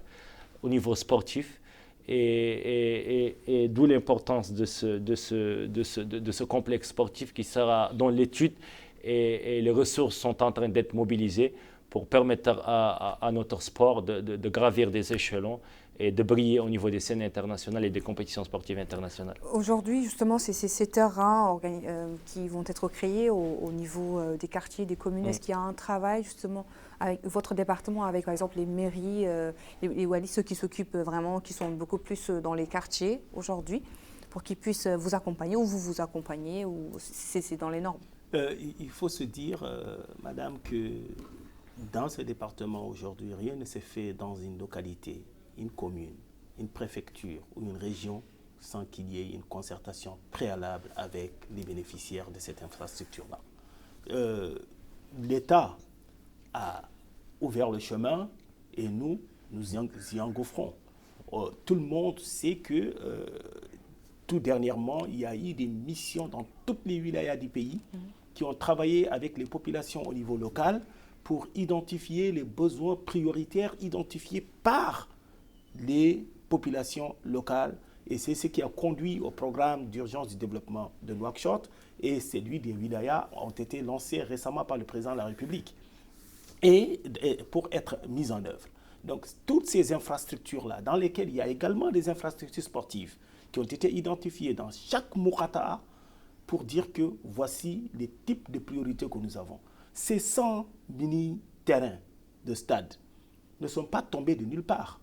au niveau sportif et d'où l'importance de ce complexe sportif qui sera dans l'étude et les ressources sont en train d'être mobilisées pour permettre à notre sport de gravir des échelons et de briller au niveau des scènes internationales et des compétitions sportives internationales. Aujourd'hui, justement, c'est ces terrains qui vont être créés au niveau des quartiers, des communes. Est-ce qu'il y a un travail justement avec votre département, avec par exemple les mairies, les walis, ceux qui s'occupent vraiment, qui sont beaucoup plus dans les quartiers aujourd'hui, pour qu'ils puissent vous accompagner ou vous accompagner, ou c'est dans les normes? Il faut se dire, madame, que dans ce département aujourd'hui, rien ne s'est fait dans une localité, une commune, une préfecture ou une région sans qu'il y ait une concertation préalable avec les bénéficiaires de cette infrastructure-là. L'État a ouvert le chemin et nous y engouffrons. Tout le monde sait que tout dernièrement, il y a eu des missions dans toutes les wilayas du pays qui ont travaillé avec les populations au niveau local pour identifier les besoins prioritaires identifiés par les populations locales. Et c'est ce qui a conduit au programme d'urgence du développement de Nouakchott, et celui des wilayas ont été lancés récemment par le président de la République et pour être mis en œuvre. Donc toutes ces infrastructures-là, dans lesquelles il y a également des infrastructures sportives qui ont été identifiées dans chaque Mourata pour dire que voici les types de priorités que nous avons. Ces 100 mini-terrains de stade ne sont pas tombés de nulle part.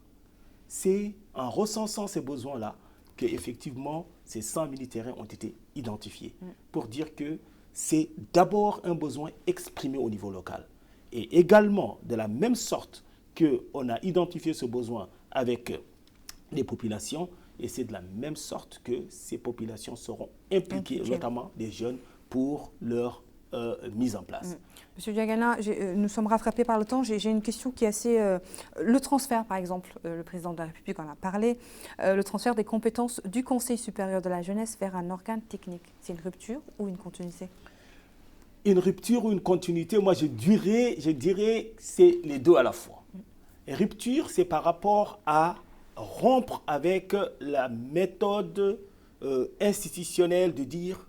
C'est en recensant ces besoins-là qu'effectivement ces 100 mini-terrains ont été identifiés pour dire que c'est d'abord un besoin exprimé au niveau local. Et également, de la même sorte qu'on a identifié ce besoin avec les populations, et c'est de la même sorte que ces populations seront impliquées, notamment des jeunes, pour leur mise en place. Monsieur Diagana, nous sommes rattrapés par le temps. J'ai une question qui est assez... le transfert, par exemple, le président de la République en a parlé, le transfert des compétences du Conseil supérieur de la jeunesse vers un organe technique. C'est une rupture ou une continuité? Une rupture ou une continuité, moi je dirais c'est les deux à la fois. Une rupture, c'est par rapport à rompre avec la méthode institutionnelle de dire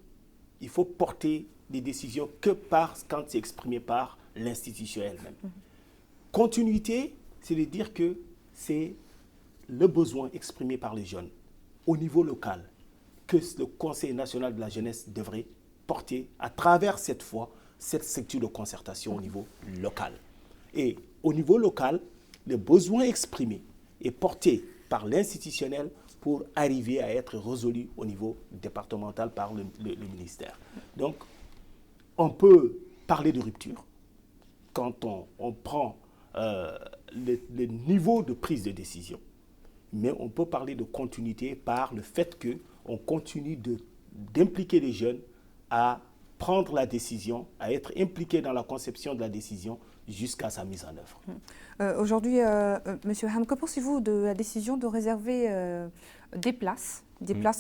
il faut porter des décisions que quand c'est exprimé par l'institution elle-même. Continuité, c'est de dire que c'est le besoin exprimé par les jeunes au niveau local que le Conseil national de la jeunesse devrait porter à travers cette structure de concertation au niveau local. Et au niveau local, le besoin exprimé est porté par l'institutionnel pour arriver à être résolu au niveau départemental par le ministère. Donc, on peut parler de rupture quand on prend le niveau de prise de décision, mais on peut parler de continuité par le fait qu'on continue d'impliquer les jeunes à prendre la décision, à être impliqués dans la conception de la décision jusqu'à sa mise en œuvre. Aujourd'hui, Monsieur Ham, que pensez-vous de la décision de réserver des places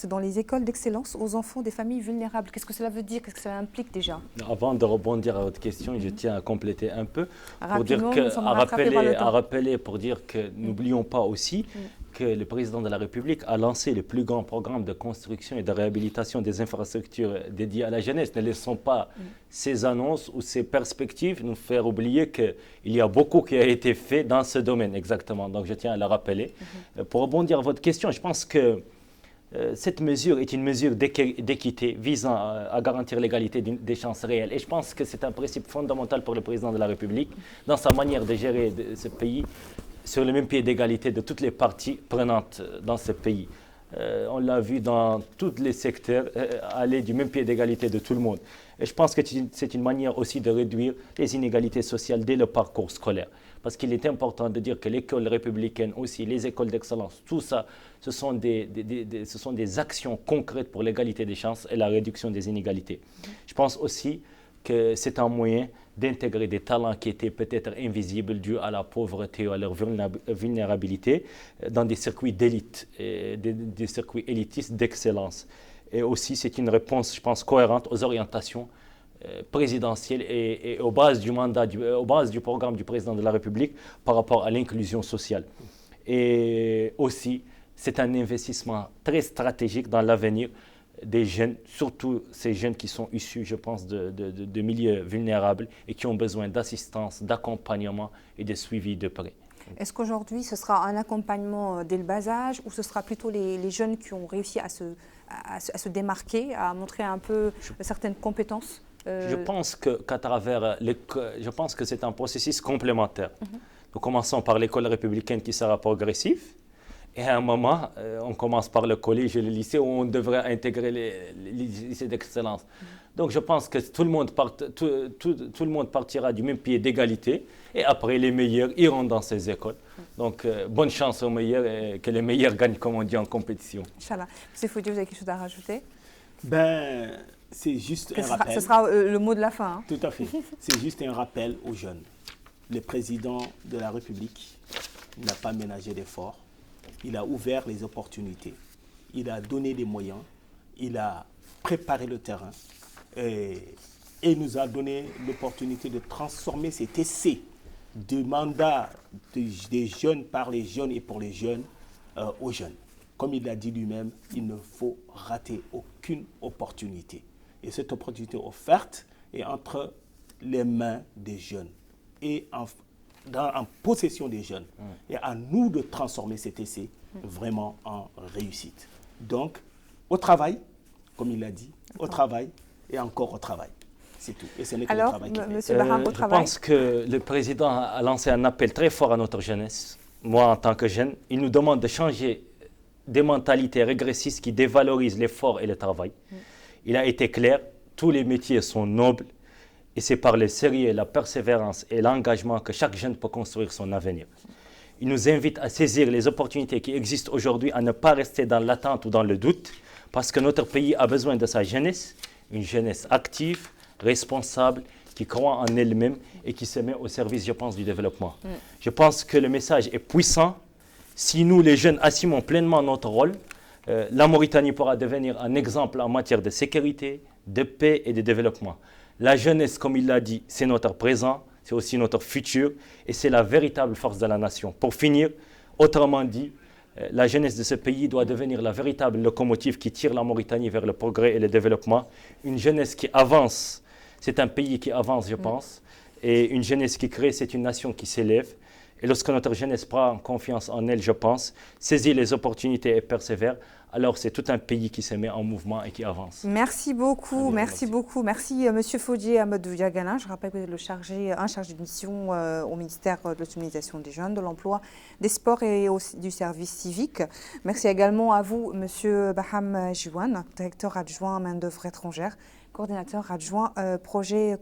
dans les écoles d'excellence aux enfants des familles vulnérables? Qu'est-ce que cela veut dire? Qu'est-ce que cela implique déjà? Avant de rebondir à votre question, je tiens à compléter un peu pour dire pour dire que n'oublions pas aussi que le président de la République a lancé le plus grand programme de construction et de réhabilitation des infrastructures dédiées à la jeunesse. Ne laissons pas ces annonces ou ces perspectives nous faire oublier qu'il y a beaucoup qui a été fait dans ce domaine exactement. Donc je tiens à le rappeler. Pour rebondir à votre question, je pense que cette mesure est une mesure d'équité visant à garantir l'égalité des chances réelles. Et je pense que c'est un principe fondamental pour le président de la République dans sa manière de gérer ce pays sur le même pied d'égalité de toutes les parties prenantes dans ce pays. On l'a vu dans tous les secteurs, aller du même pied d'égalité de tout le monde. Et je pense que c'est une manière aussi de réduire les inégalités sociales dès le parcours scolaire. Parce qu'il est important de dire que l'école républicaine aussi, les écoles d'excellence, tout ça, ce sont des actions concrètes pour l'égalité des chances et la réduction des inégalités. Je pense aussi que c'est un moyen d'intégrer des talents qui étaient peut-être invisibles dus à la pauvreté ou à leur vulnérabilité dans des circuits d'élite, des circuits élitistes d'excellence. Et aussi, c'est une réponse, je pense, cohérente aux orientations présidentielles et aux bases du programme du président de la République par rapport à l'inclusion sociale. Et aussi, c'est un investissement très stratégique dans l'avenir des jeunes, surtout ces jeunes qui sont issus, je pense, de milieux vulnérables et qui ont besoin d'assistance, d'accompagnement et de suivi de près. Est-ce qu'aujourd'hui, ce sera un accompagnement dès le bas âge ou ce sera plutôt les jeunes qui ont réussi à se démarquer, à montrer un peu certaines compétences? Je pense qu'à travers je pense que c'est un processus complémentaire. Nous commençons par l'école républicaine qui sera progressive Et à un moment, on commence par le collège et le lycée où on devrait intégrer les lycées d'excellence. Donc je pense que tout le monde partira du même pied d'égalité et après les meilleurs iront dans ces écoles. Donc bonne chance aux meilleurs et que les meilleurs gagnent comme on dit en compétition. Inch'Allah. M. Fodji, vous avez quelque chose à rajouter? Ben, c'est juste un rappel. Ce sera le mot de la fin. Hein. Tout à fait. C'est juste un rappel aux jeunes. Le président de la République n'a pas ménagé d'efforts. Il a ouvert les opportunités. Il a donné des moyens. Il a préparé le terrain. Et nous a donné l'opportunité de transformer cet essai de mandat des jeunes par les jeunes et pour les jeunes aux jeunes. Comme il l'a dit lui-même, il ne faut rater aucune opportunité. Et cette opportunité offerte est entre les mains des jeunes et en possession des jeunes. Et à nous de transformer cet essai vraiment en réussite. Donc, au travail, comme il l'a dit, au travail et encore au travail. C'est tout. Et ce n'est que le travail qui paye. Monsieur Baham, au travail. Je pense que le président a lancé un appel très fort à notre jeunesse. Moi, en tant que jeune, il nous demande de changer des mentalités régressistes qui dévalorisent l'effort et le travail. Il a été clair, tous les métiers sont nobles et c'est par le sérieux, la persévérance et l'engagement que chaque jeune peut construire son avenir. Il nous invite à saisir les opportunités qui existent aujourd'hui, à ne pas rester dans l'attente ou dans le doute, parce que notre pays a besoin de sa jeunesse, une jeunesse active, responsable, qui croit en elle-même et qui se met au service, je pense, du développement. Je pense que le message est puissant. Si nous, les jeunes, assumons pleinement notre rôle, la Mauritanie pourra devenir un exemple en matière de sécurité, de paix et de développement. La jeunesse, comme il l'a dit, c'est notre présent, c'est aussi notre futur et c'est la véritable force de la nation. Pour finir, autrement dit, la jeunesse de ce pays doit devenir la véritable locomotive qui tire la Mauritanie vers le progrès et le développement. Une jeunesse qui avance, c'est un pays qui avance, je pense. Et une jeunesse qui crée, c'est une nation qui s'élève. Et lorsque notre jeunesse prend confiance en elle, je pense, saisit les opportunités et persévère, alors c'est tout un pays qui se met en mouvement et qui avance. Merci beaucoup, merci beaucoup. Merci M. Fodji Amadou Diagana. Je rappelle que vous êtes un chargé de mission au ministère de l'Autonomisation des jeunes, de l'emploi, des sports et aussi du service civique. Merci également à vous, M. Baham Jiwan, directeur adjoint main-d'œuvre étrangère, coordinateur adjoint projet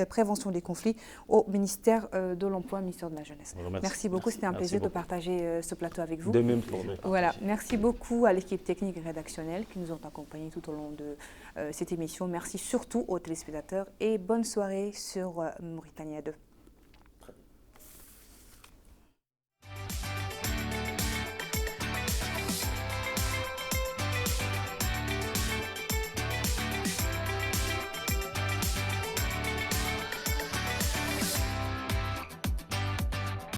prévention des conflits au ministère de l'Emploi, ministère de la Jeunesse. Merci beaucoup, c'était un plaisir de partager ce plateau avec vous. De même pour nous. Voilà, merci beaucoup à l'équipe technique et rédactionnelle qui nous ont accompagnés tout au long de cette émission. Merci surtout aux téléspectateurs et bonne soirée sur Mauritania 2.